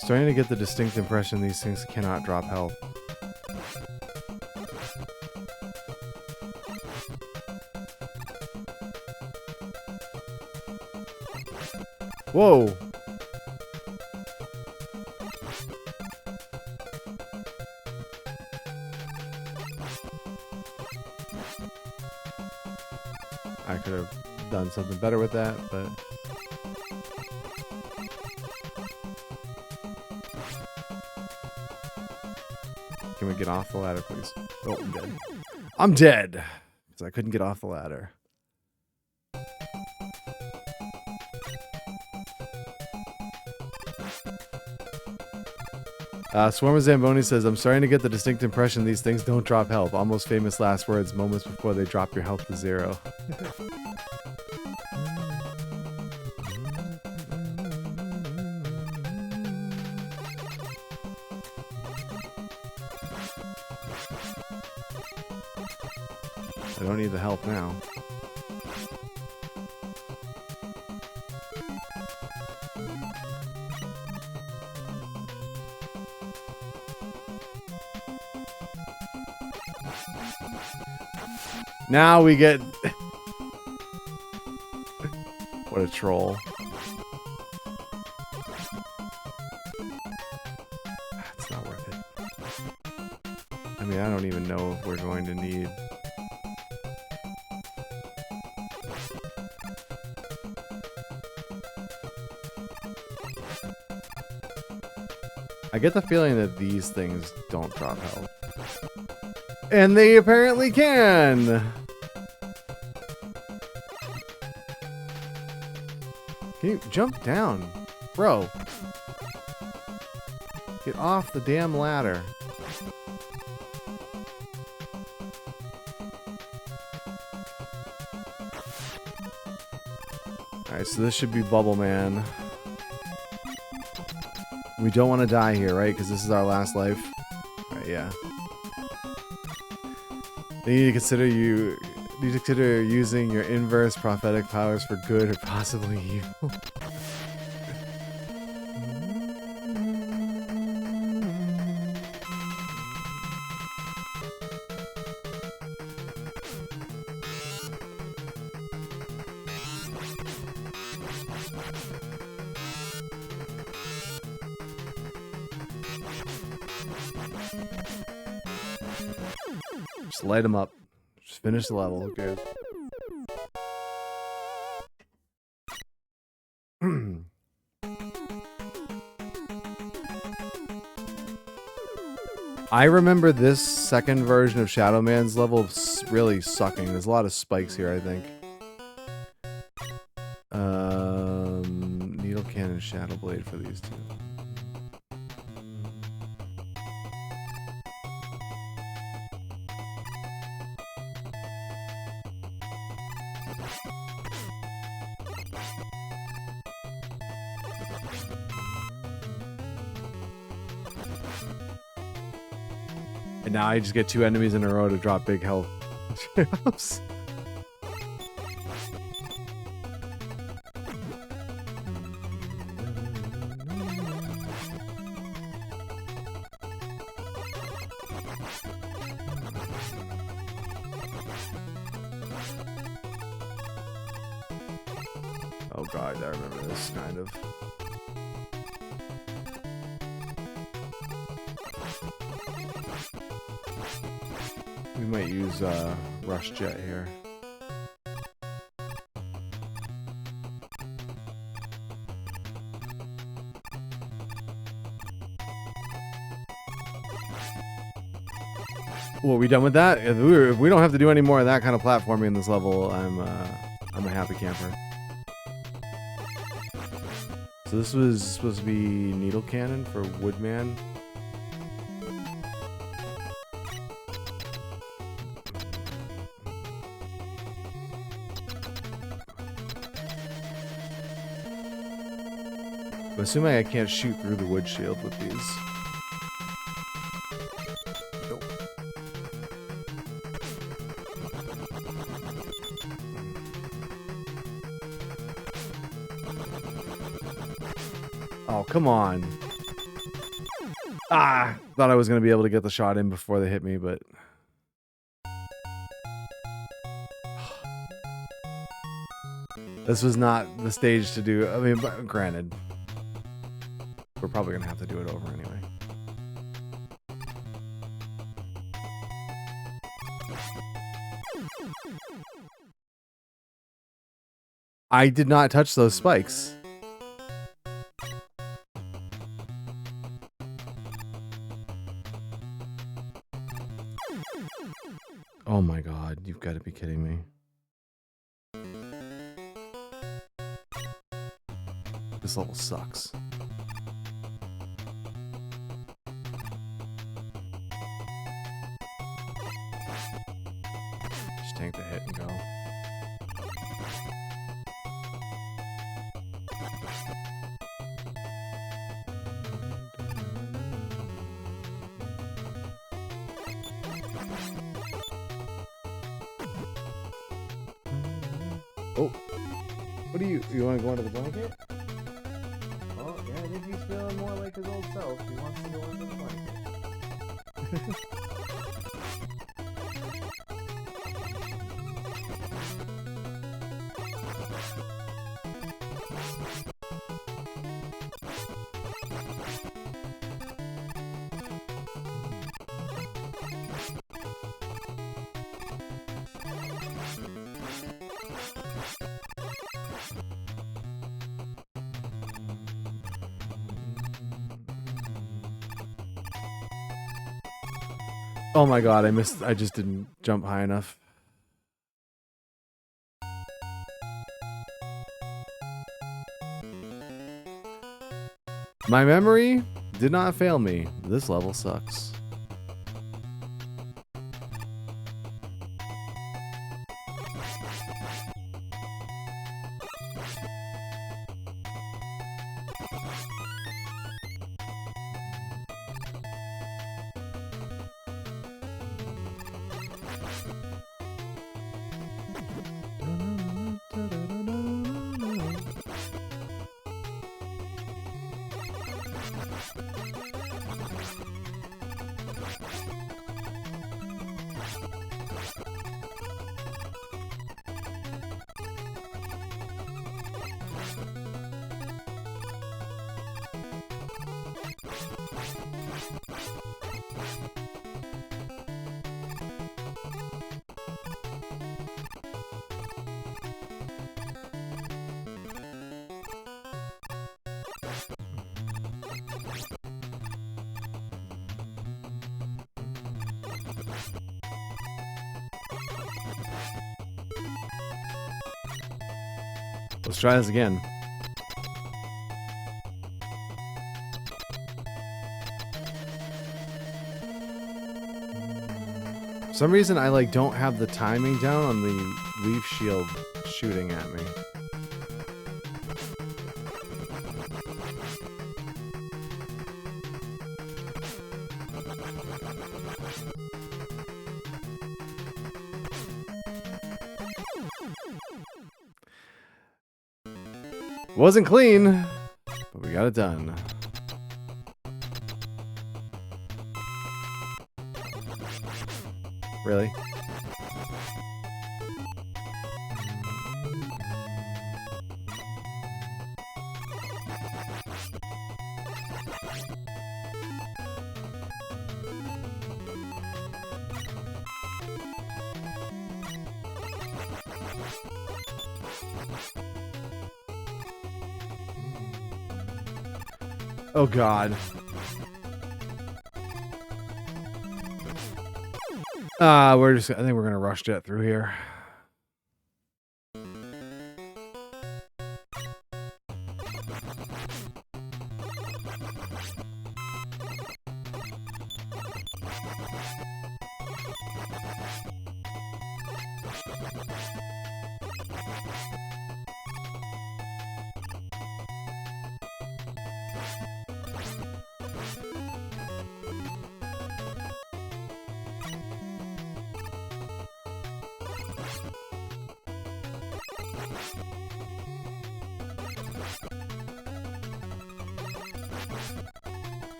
Starting to get the distinct impression these things cannot drop health. Whoa! I could have done something better with that, but... Can we get off the ladder, please? Oh, I'm dead. I'm dead! Because I couldn't get off the ladder. Swarmer Zamboni says, I'm starting to get the distinct impression these things don't drop health. Almost famous last words, moments before they drop your health to 0. I don't need the help now. Now we get... What a troll. It's not worth it. I mean, I don't even know if we're going to need... I get the feeling that these things don't drop health. And they apparently can! Can you jump down? Bro. Get off the damn ladder. Alright, so this should be Bubble Man. We don't want to die here, right? Because this is our last life. Right, yeah. You need to consider using your inverse prophetic powers for good or possibly evil. Just light them up. Just finish the level. Okay. I remember this second version of Shadow Man's level really sucking. There's a lot of spikes here, I think. Needle Cannon, Shadow Blade for these two. And now I just get 2 enemies in a row to drop big health. Oh god, I remember this kind of. We might use Rush Jet here. Well, are we done with that? If we don't have to do any more of that kind of platforming in this level, I'm a happy camper. So this was supposed to be Needle Cannon for Woodman. I'm assuming I can't shoot through the wood shield with these. Nope. Oh, come on. Ah! Thought I was going to be able to get the shot in before they hit me, but... This was not the stage to do... I mean, but granted... We're probably gonna have to do it over anyway. I did not touch those spikes. Oh my god, you've got to be kidding me. This level sucks. Tank the hit and go. Oh, what do you want to go under the blanket? Oh yeah, I think he's feeling more like his old self. He wants to go under the blanket. Oh my god, I missed. I just didn't jump high enough. My memory did not fail me. This level sucks. Let's try this again. For some reason, I like don't have the timing down on the leaf shield shooting at me. Wasn't clean, but we got it done. Really? Oh god. I think we're gonna rush jet through here.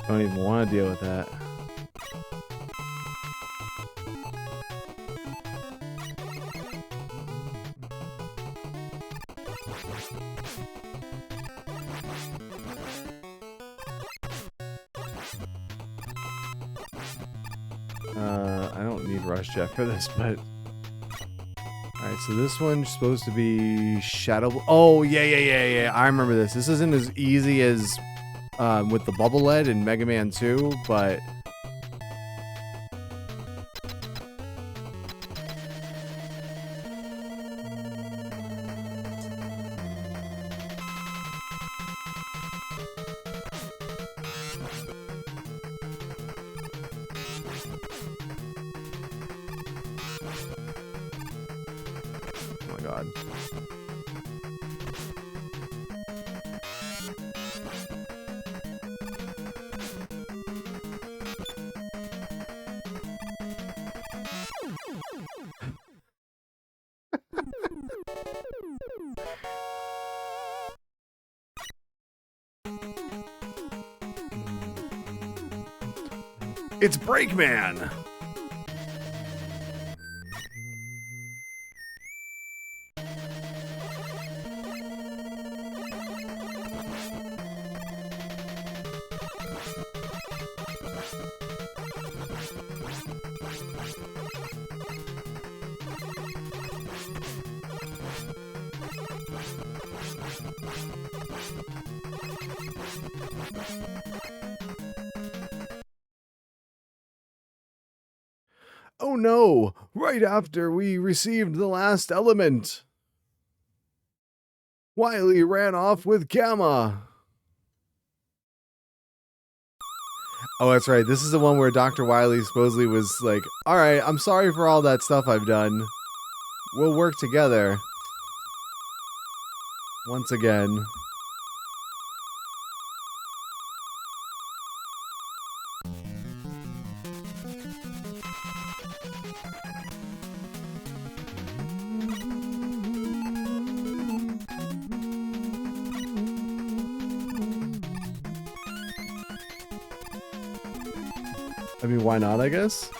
Don't even want to deal with that. I don't need rush jet for this, but alright, so this one's supposed to be shadow. Oh yeah. I remember this. This isn't as easy as with the bubble lead in Mega Man 2, but oh my god. It's Breakman! Oh no! Right after we received the last element, Wily ran off with Gamma. Oh, that's right. This is the one where Dr. Wily supposedly was like, all right, I'm sorry for all that stuff I've done. We'll work together. Once again. I mean, why not, I guess?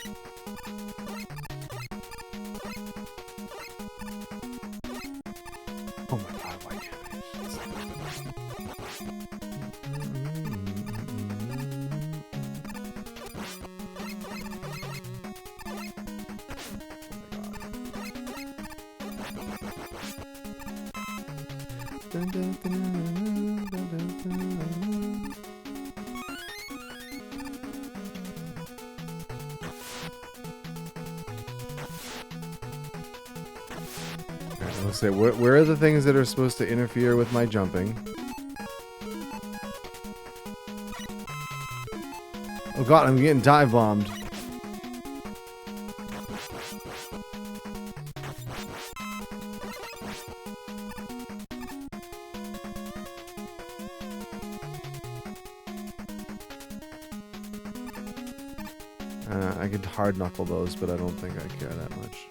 Oh my god, why can't Let's say, where are the things that are supposed to interfere with my jumping? Oh god, I'm getting dive bombed. I could hard knuckle those, but I don't think I care that much.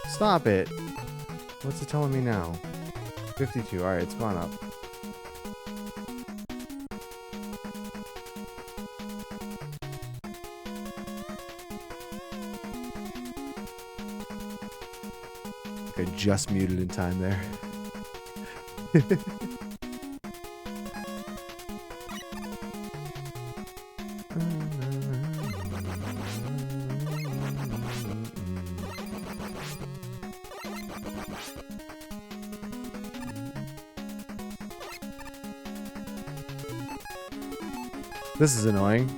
Stop it. What's it telling me now? 52. Alright, it's gone up. I just muted in time there. This is annoying.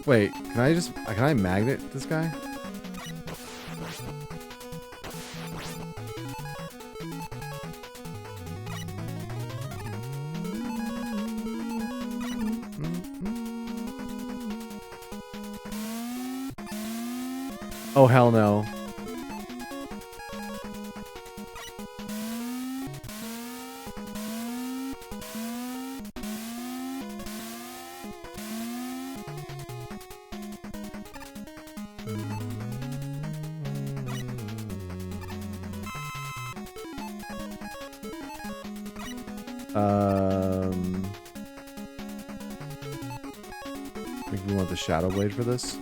Wait, can I magnet this guy? Oh, hell no. I think we want the Shadow Blade for this.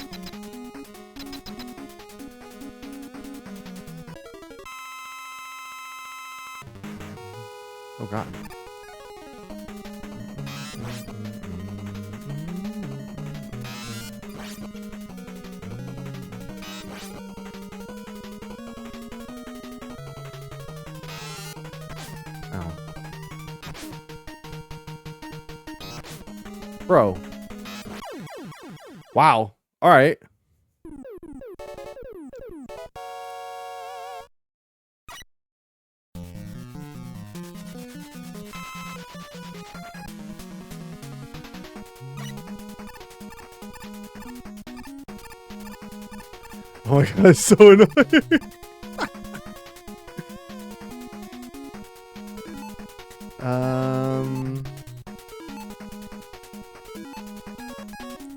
Oh god. Ow. Bro. Wow. All right. Oh my god, it's so annoying.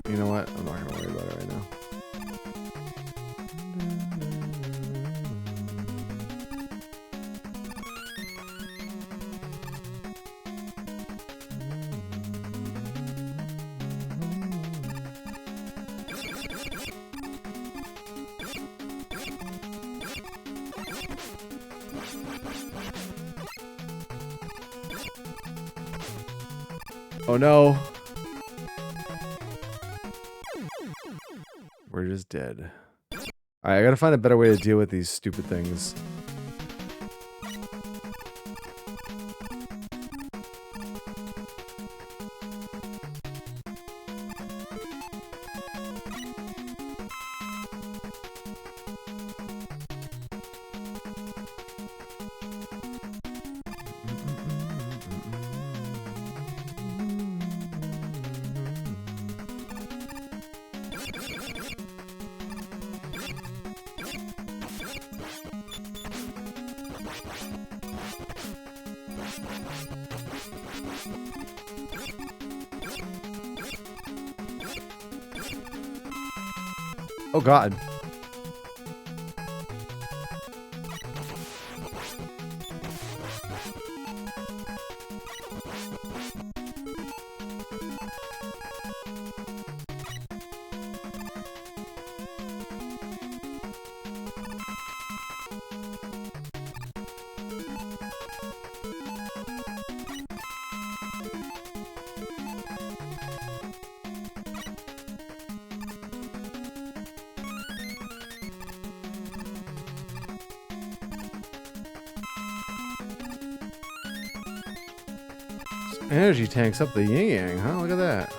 You know what? I'm not gonna worry about it right now. Oh no. We're just dead. Alright, I gotta find a better way to deal with these stupid things. Oh god. Energy tanks up the yin yang, huh? Look at that.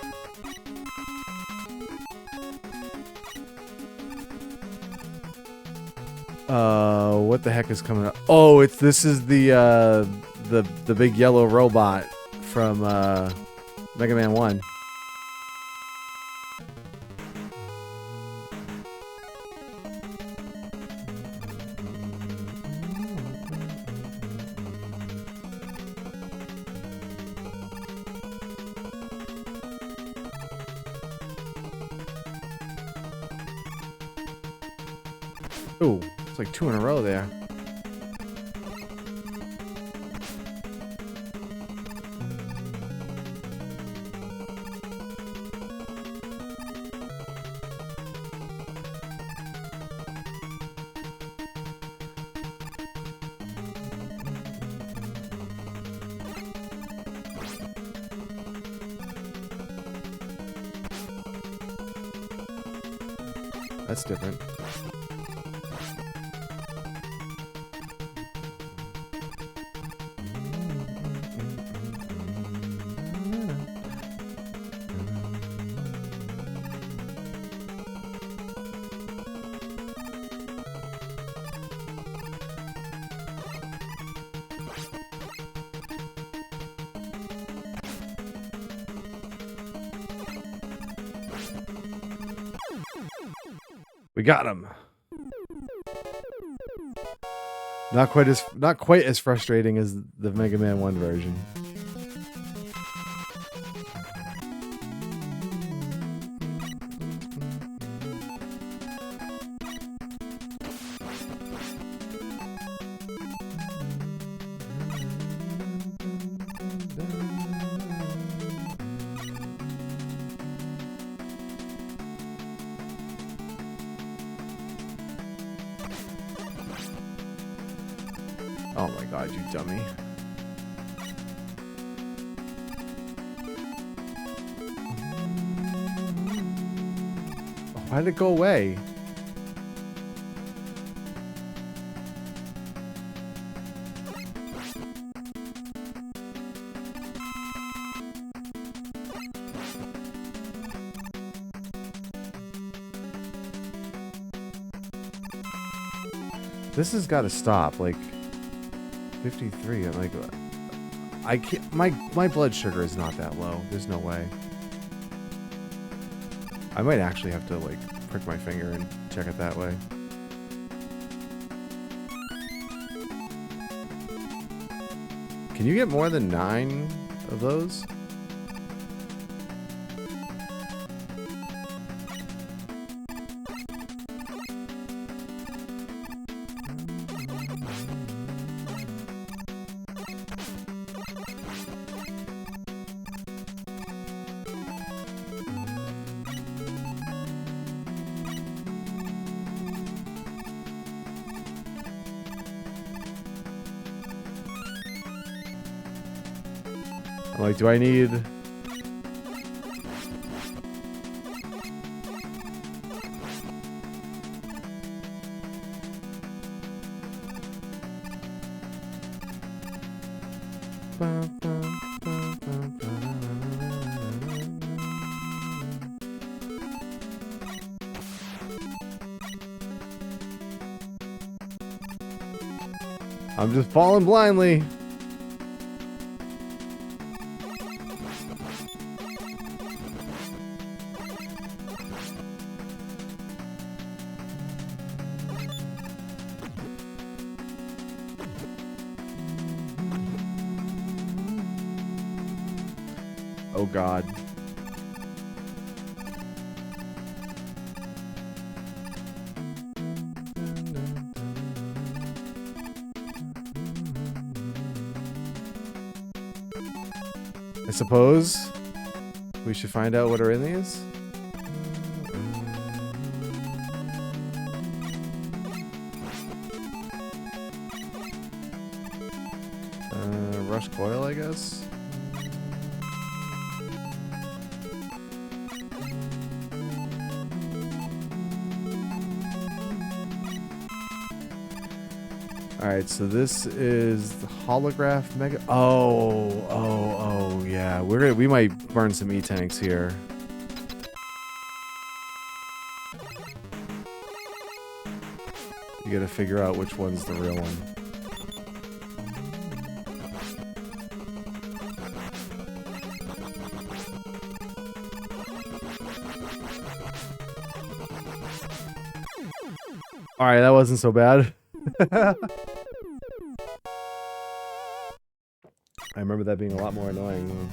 What the heck is coming up? Oh, this is the big yellow robot from Mega Man 1. Ooh, it's like 2 in a row there. That's different. We got him. Not quite as frustrating as the Mega Man 1 version. Oh my god, you dummy. Oh, why did it go away? This has got to stop, like 53. I'm like, I can't. My blood sugar is not that low. There's no way. I might actually have to like prick my finger and check it that way. Can you get more than 9 of those? I'm like, do I need I'm just falling blindly. Oh God. I suppose we should find out what are in these. Rush coil, I guess. Alright, so this is the holograph mega. Oh, yeah. We might burn some E-tanks here. You gotta figure out which one's the real one. Alright, that wasn't so bad. I remember that being a lot more annoying.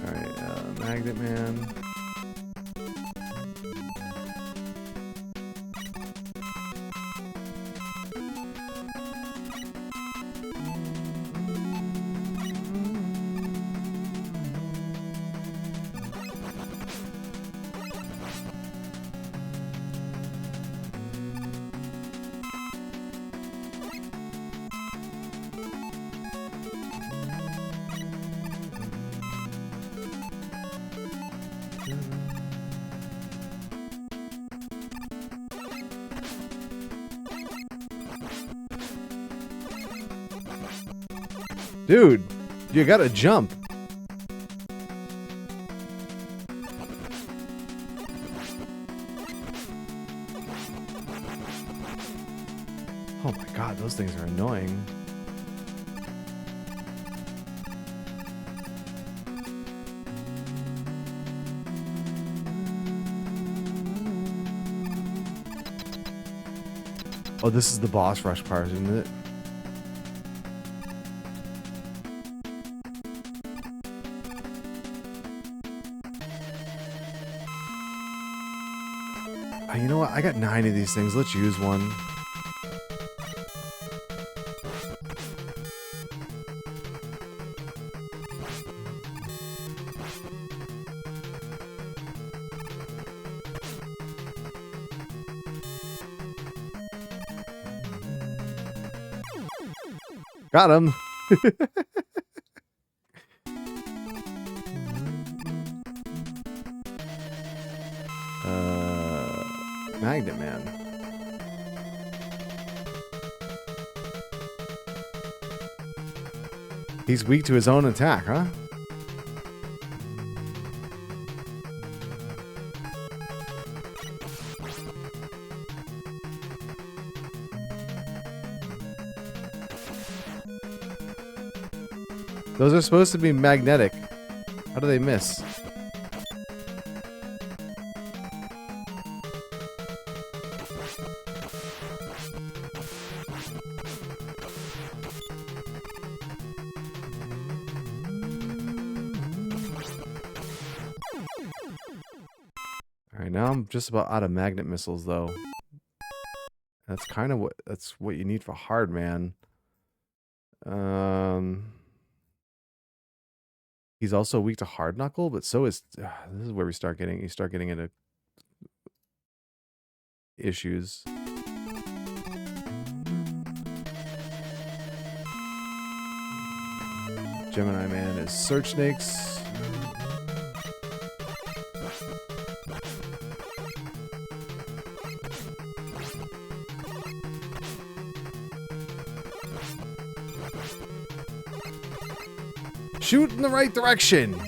Alright, Magnet Man. Dude, you gotta jump. Oh my God, those things are annoying. Oh, this is the boss rush part, isn't it? You know what? I got 9 of these things. Let's use one. Got him. Magnet Man. He's weak to his own attack, huh? Those are supposed to be magnetic. How do they miss? Alright, now I'm just about out of magnet missiles, though. That's kind of what you need for hard man. He's also weak to hard knuckle, but so is this is where you start getting into issues. Gemini Man is Search Snakes. Shoot in the right direction.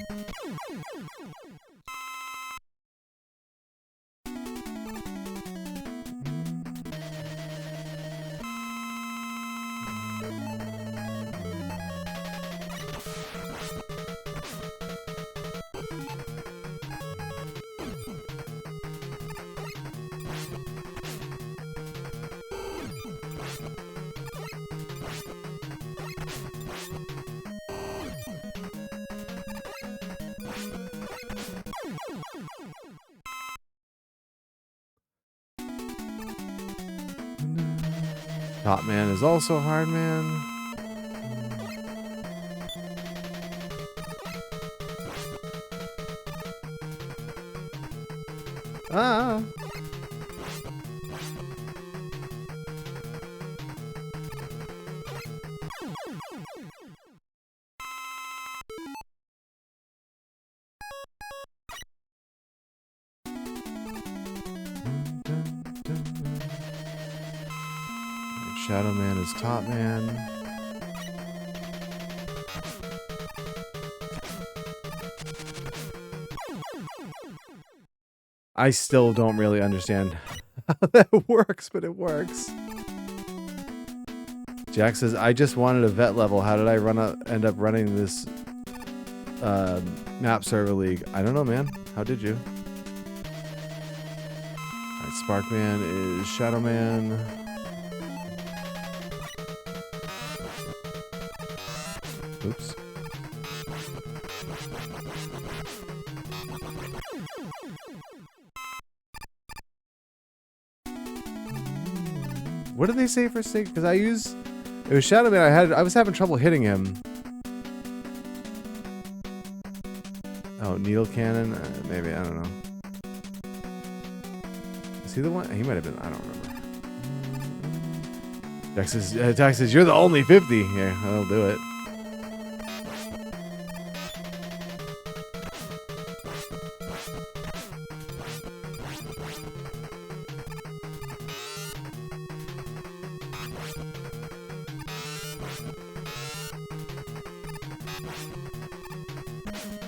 Top Man is also Hard Man. Ah. Shadow Man is Top Man. I still don't really understand how that works, but it works. Jack says, I just wanted a vet level. How did I end up running this map server league? I don't know, man. How did you? Alright, Sparkman is Shadow Man. Oops. What did they say for state? Because it was Shadow Man. I was having trouble hitting him. Oh, needle cannon? Maybe, I don't know. Is he the one? He might have been. I don't remember. Jack says, you're the only 50. Yeah, I'll do it.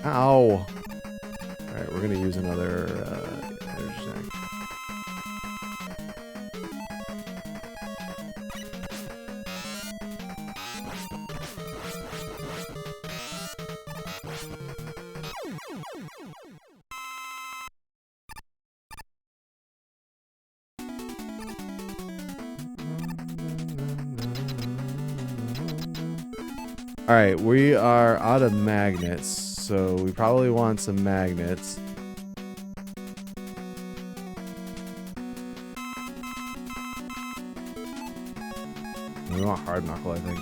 Ow. Alright, we're gonna use another energy tank. Alright, we are out of magnets, so we probably want some magnets. We want hard knuckle, I think.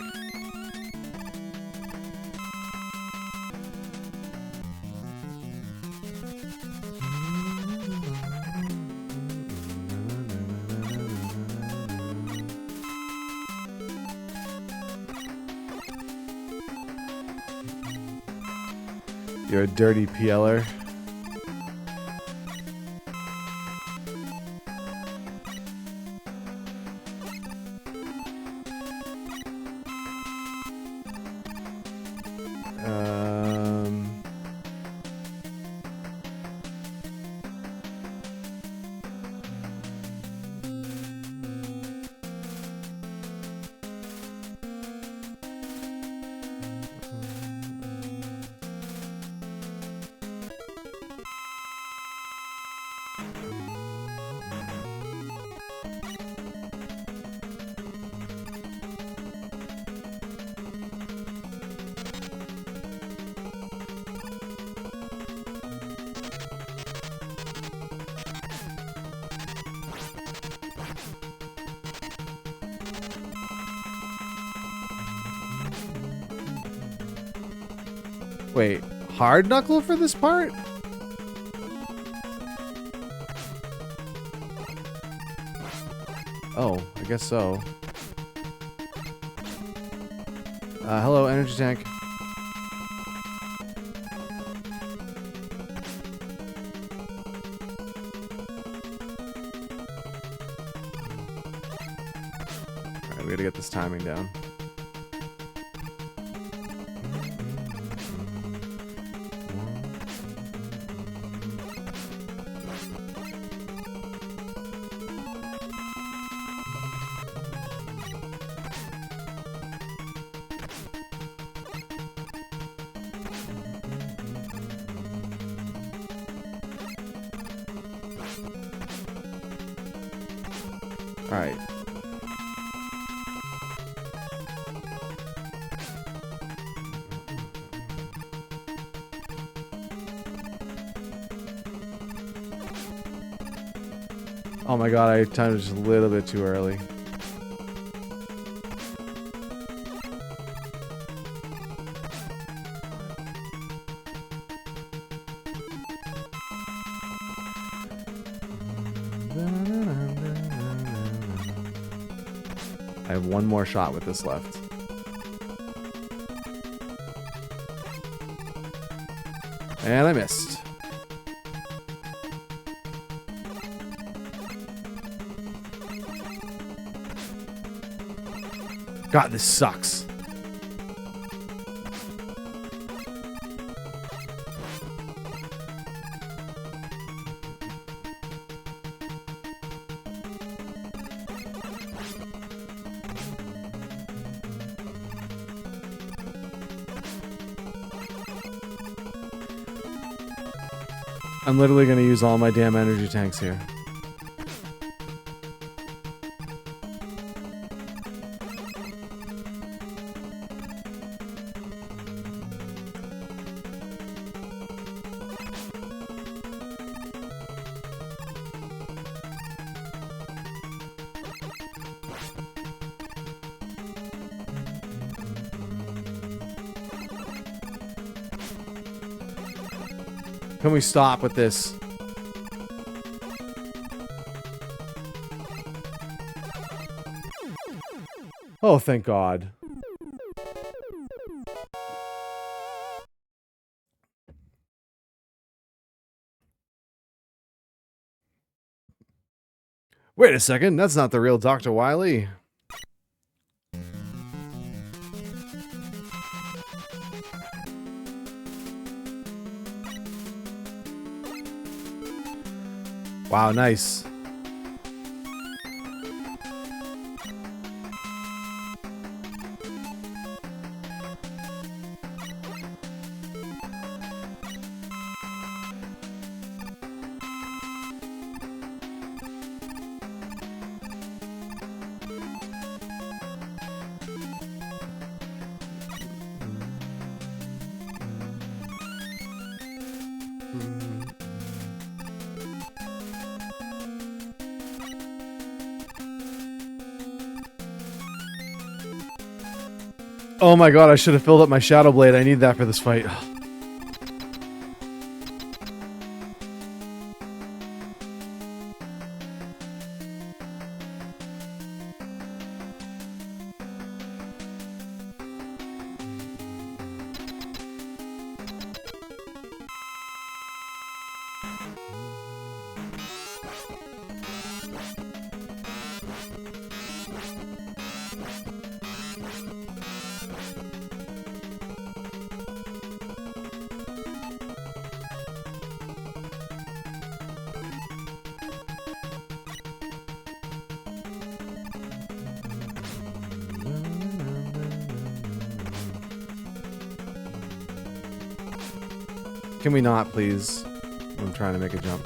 You're a dirty PLer. Wait, hard knuckle for this part? Oh, I guess so. Hello, energy tank. Alright, we gotta get this timing down. Alright. Oh my god, I timed it just a little bit too early. I have one more shot with this left. And I missed. God, this sucks. I'm literally going to use all my damn energy tanks here. Can we stop with this? Oh, thank God. Wait a second, that's not the real Dr. Wily. Wow, nice. Oh my God, I should have filled up my Shadow Blade. I need that for this fight. Can we not, please? I'm trying to make a jump.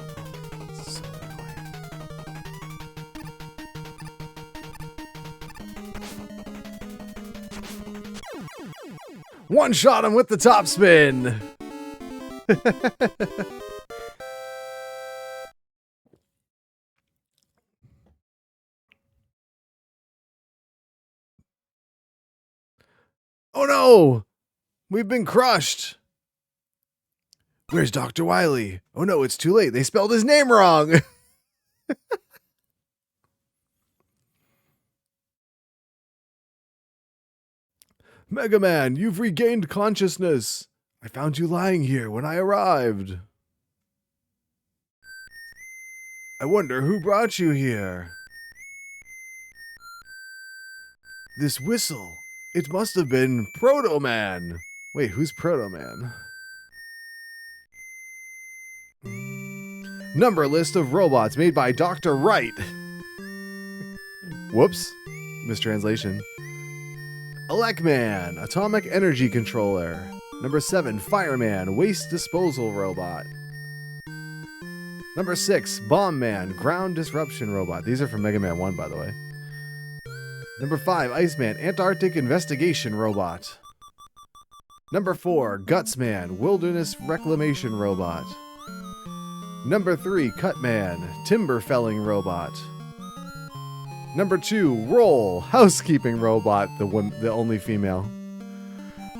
So one shot him with the top spin. Oh no! We've been crushed. Where's Dr. Wily? Oh no, it's too late. They spelled his name wrong. Mega Man, you've regained consciousness. I found you lying here when I arrived. I wonder who brought you here. This whistle. It must have been Proto Man. Wait, who's Proto Man? Number list of robots made by Dr. Wright. Whoops. Mistranslation. Elecman, atomic energy controller. Number 7, Fireman, waste disposal robot. Number 6, Bomb Man, ground disruption robot. These are from Mega Man 1, by the way. Number 5, Iceman, Antarctic investigation robot. Number 4, Gutsman, wilderness reclamation robot. Number 3, Cutman, timber felling robot. Number 2, Roll, housekeeping robot, the only female.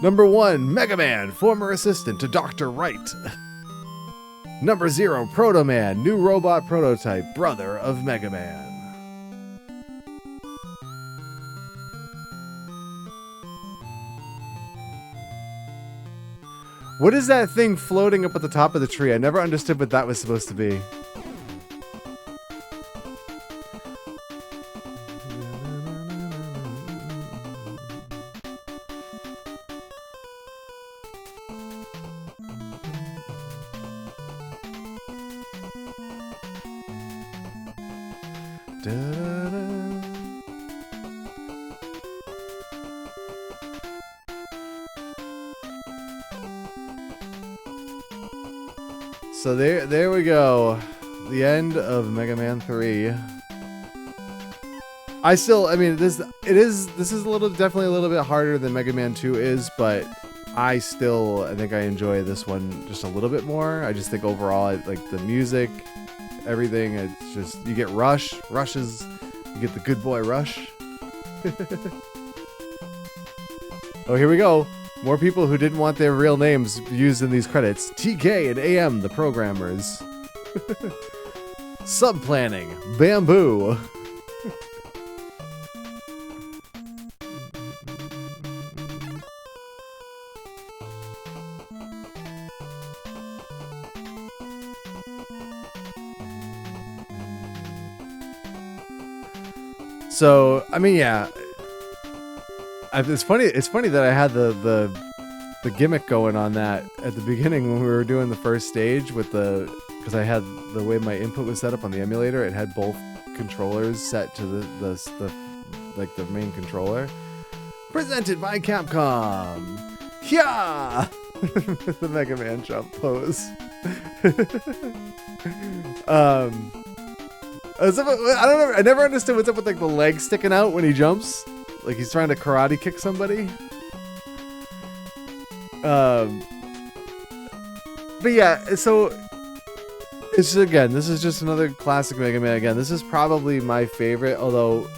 Number 1, Mega Man, former assistant to Dr. Wright. Number 0, Proto Man, new robot prototype, brother of Mega Man. What is that thing floating up at the top of the tree? I never understood what that was supposed to be. So there we go. The end of Mega Man 3. I mean, this is definitely a little bit harder than Mega Man 2 is, but I think I enjoy this one just a little bit more. I just think overall, like the music, everything, it's just, you get rushes, you get the good boy rush. Oh, here we go. More people who didn't want their real names used in these credits. TK and AM, the programmers. Subplanning, Bamboo. So, I mean, yeah. It's funny that I had the gimmick going on that at the beginning when we were doing the first stage with because I had the way my input was set up on the emulator, it had both controllers set to the main controller. Presented by Capcom. Yeah. The Mega Man jump pose. I don't know. I never understood what's up with like the leg sticking out when he jumps. Like he's trying to karate kick somebody. But yeah, so this is just another classic Mega Man. Again, this is probably my favorite, although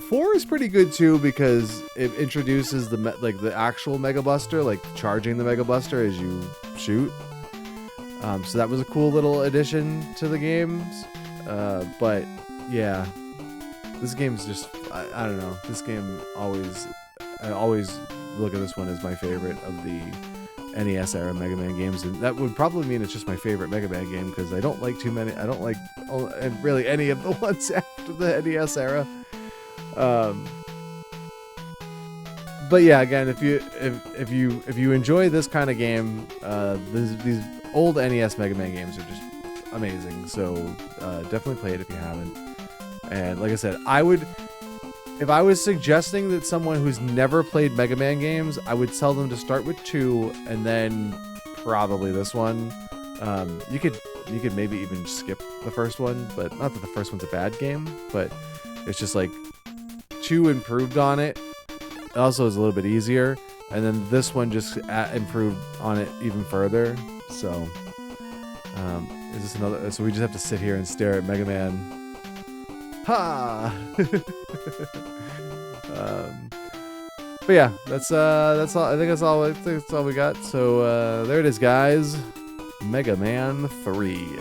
4 is pretty good too because it introduces the actual Mega Buster, like charging the Mega Buster as you shoot. So that was a cool little addition to the games. But yeah, this game's just, I don't know. This game I always look at this one as my favorite of the NES era Mega Man games, and that would probably mean it's just my favorite Mega Man game because I don't like too many. I don't like really any of the ones after the NES era. But yeah, again, if you enjoy this kind of game, these old NES Mega Man games are just amazing. So definitely play it if you haven't. And like I said, if I was suggesting that someone who's never played Mega Man games, I would tell them to start with 2 and then probably this one. You could maybe even skip the first one, but not that the first one's a bad game, but it's just like 2 improved on it. It also is a little bit easier, and then this one just improved on it even further. So, is this another? So we just have to sit here and stare at Mega Man. Ha! But yeah, that's all. I think that's all we got. So there it is, guys. Mega Man 3.